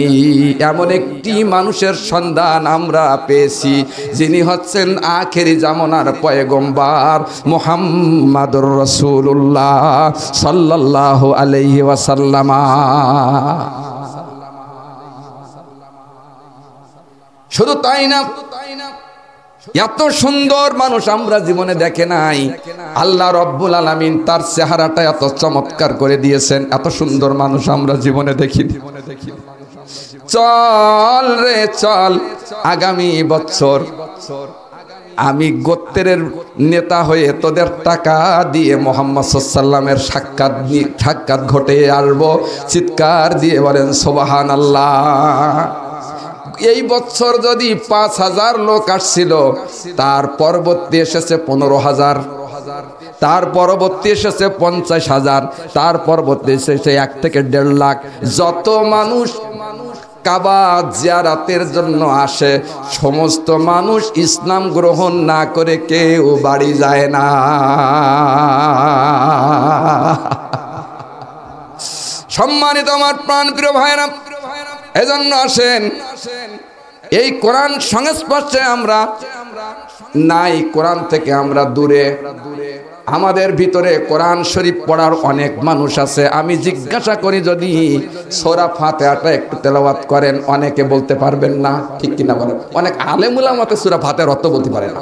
এমন একটি মানুষের সন্ধান আমরা পেয়েছি, যিনি হচ্ছেন আখেরি জামানার পয়গম্বর মুহাম্মাদুর রাসূলুল্লাহ সাল্লাল্লাহু আলাইহি ওয়াসাল্লাম। শুধু তাই না, এত সুন্দর মানুষ আমরা জীবনে দেখে নাই। আল্লাহ রব্বুল আলামিন তার চেহারাটা এত চমৎকার করে দিয়েছেন, এত সুন্দর মানুষ আমরা জীবনে দেখি। চল রে চল, আগামী বছর আমি গোত্রের নেতা হয়ে তোদের টাকা দিয়ে মুহাম্মদ সাল্লাল্লাহু আলাইহি ওয়াসাল্লামের সাক্ষাৎ ঘটে আসবো। চিৎকার দিয়ে বলেন সুবহানাল্লাহ। এই বছর যদি 5000 লোক আসছিল, তার পরবর্তী এসেছে 15,000, তার পরবর্তী এসেছে 50,000, তার পরবর্তী এসেছে 1 থেকে 1.5 লাখ। যত মানুষ কাবা জিয়ারতের জন্য আসে সমস্ত মানুষ ইসলাম গ্রহণ না করে কেউ বাড়ি যায় না। সম্মানিত আমার প্রাণ প্রিয় ভাইরা, এজন্য আসেন এই কোরআন সংস্পর্শে আমরা নাই, কোরআন থেকে আমরা দূরে। আমাদের ভিতরে কোরআন শরীফ পড়ার অনেক মানুষ আছে। আমি জিজ্ঞাসা করি, যদি সূরা ফাতিহাটা একটু তেলাওয়াত করেন, অনেকে বলতে পারবেন না, ঠিক কিনা বলেন? অনেক আলেম উলামা তো সূরা ফাতিহার অর্থ বলতে পারে না।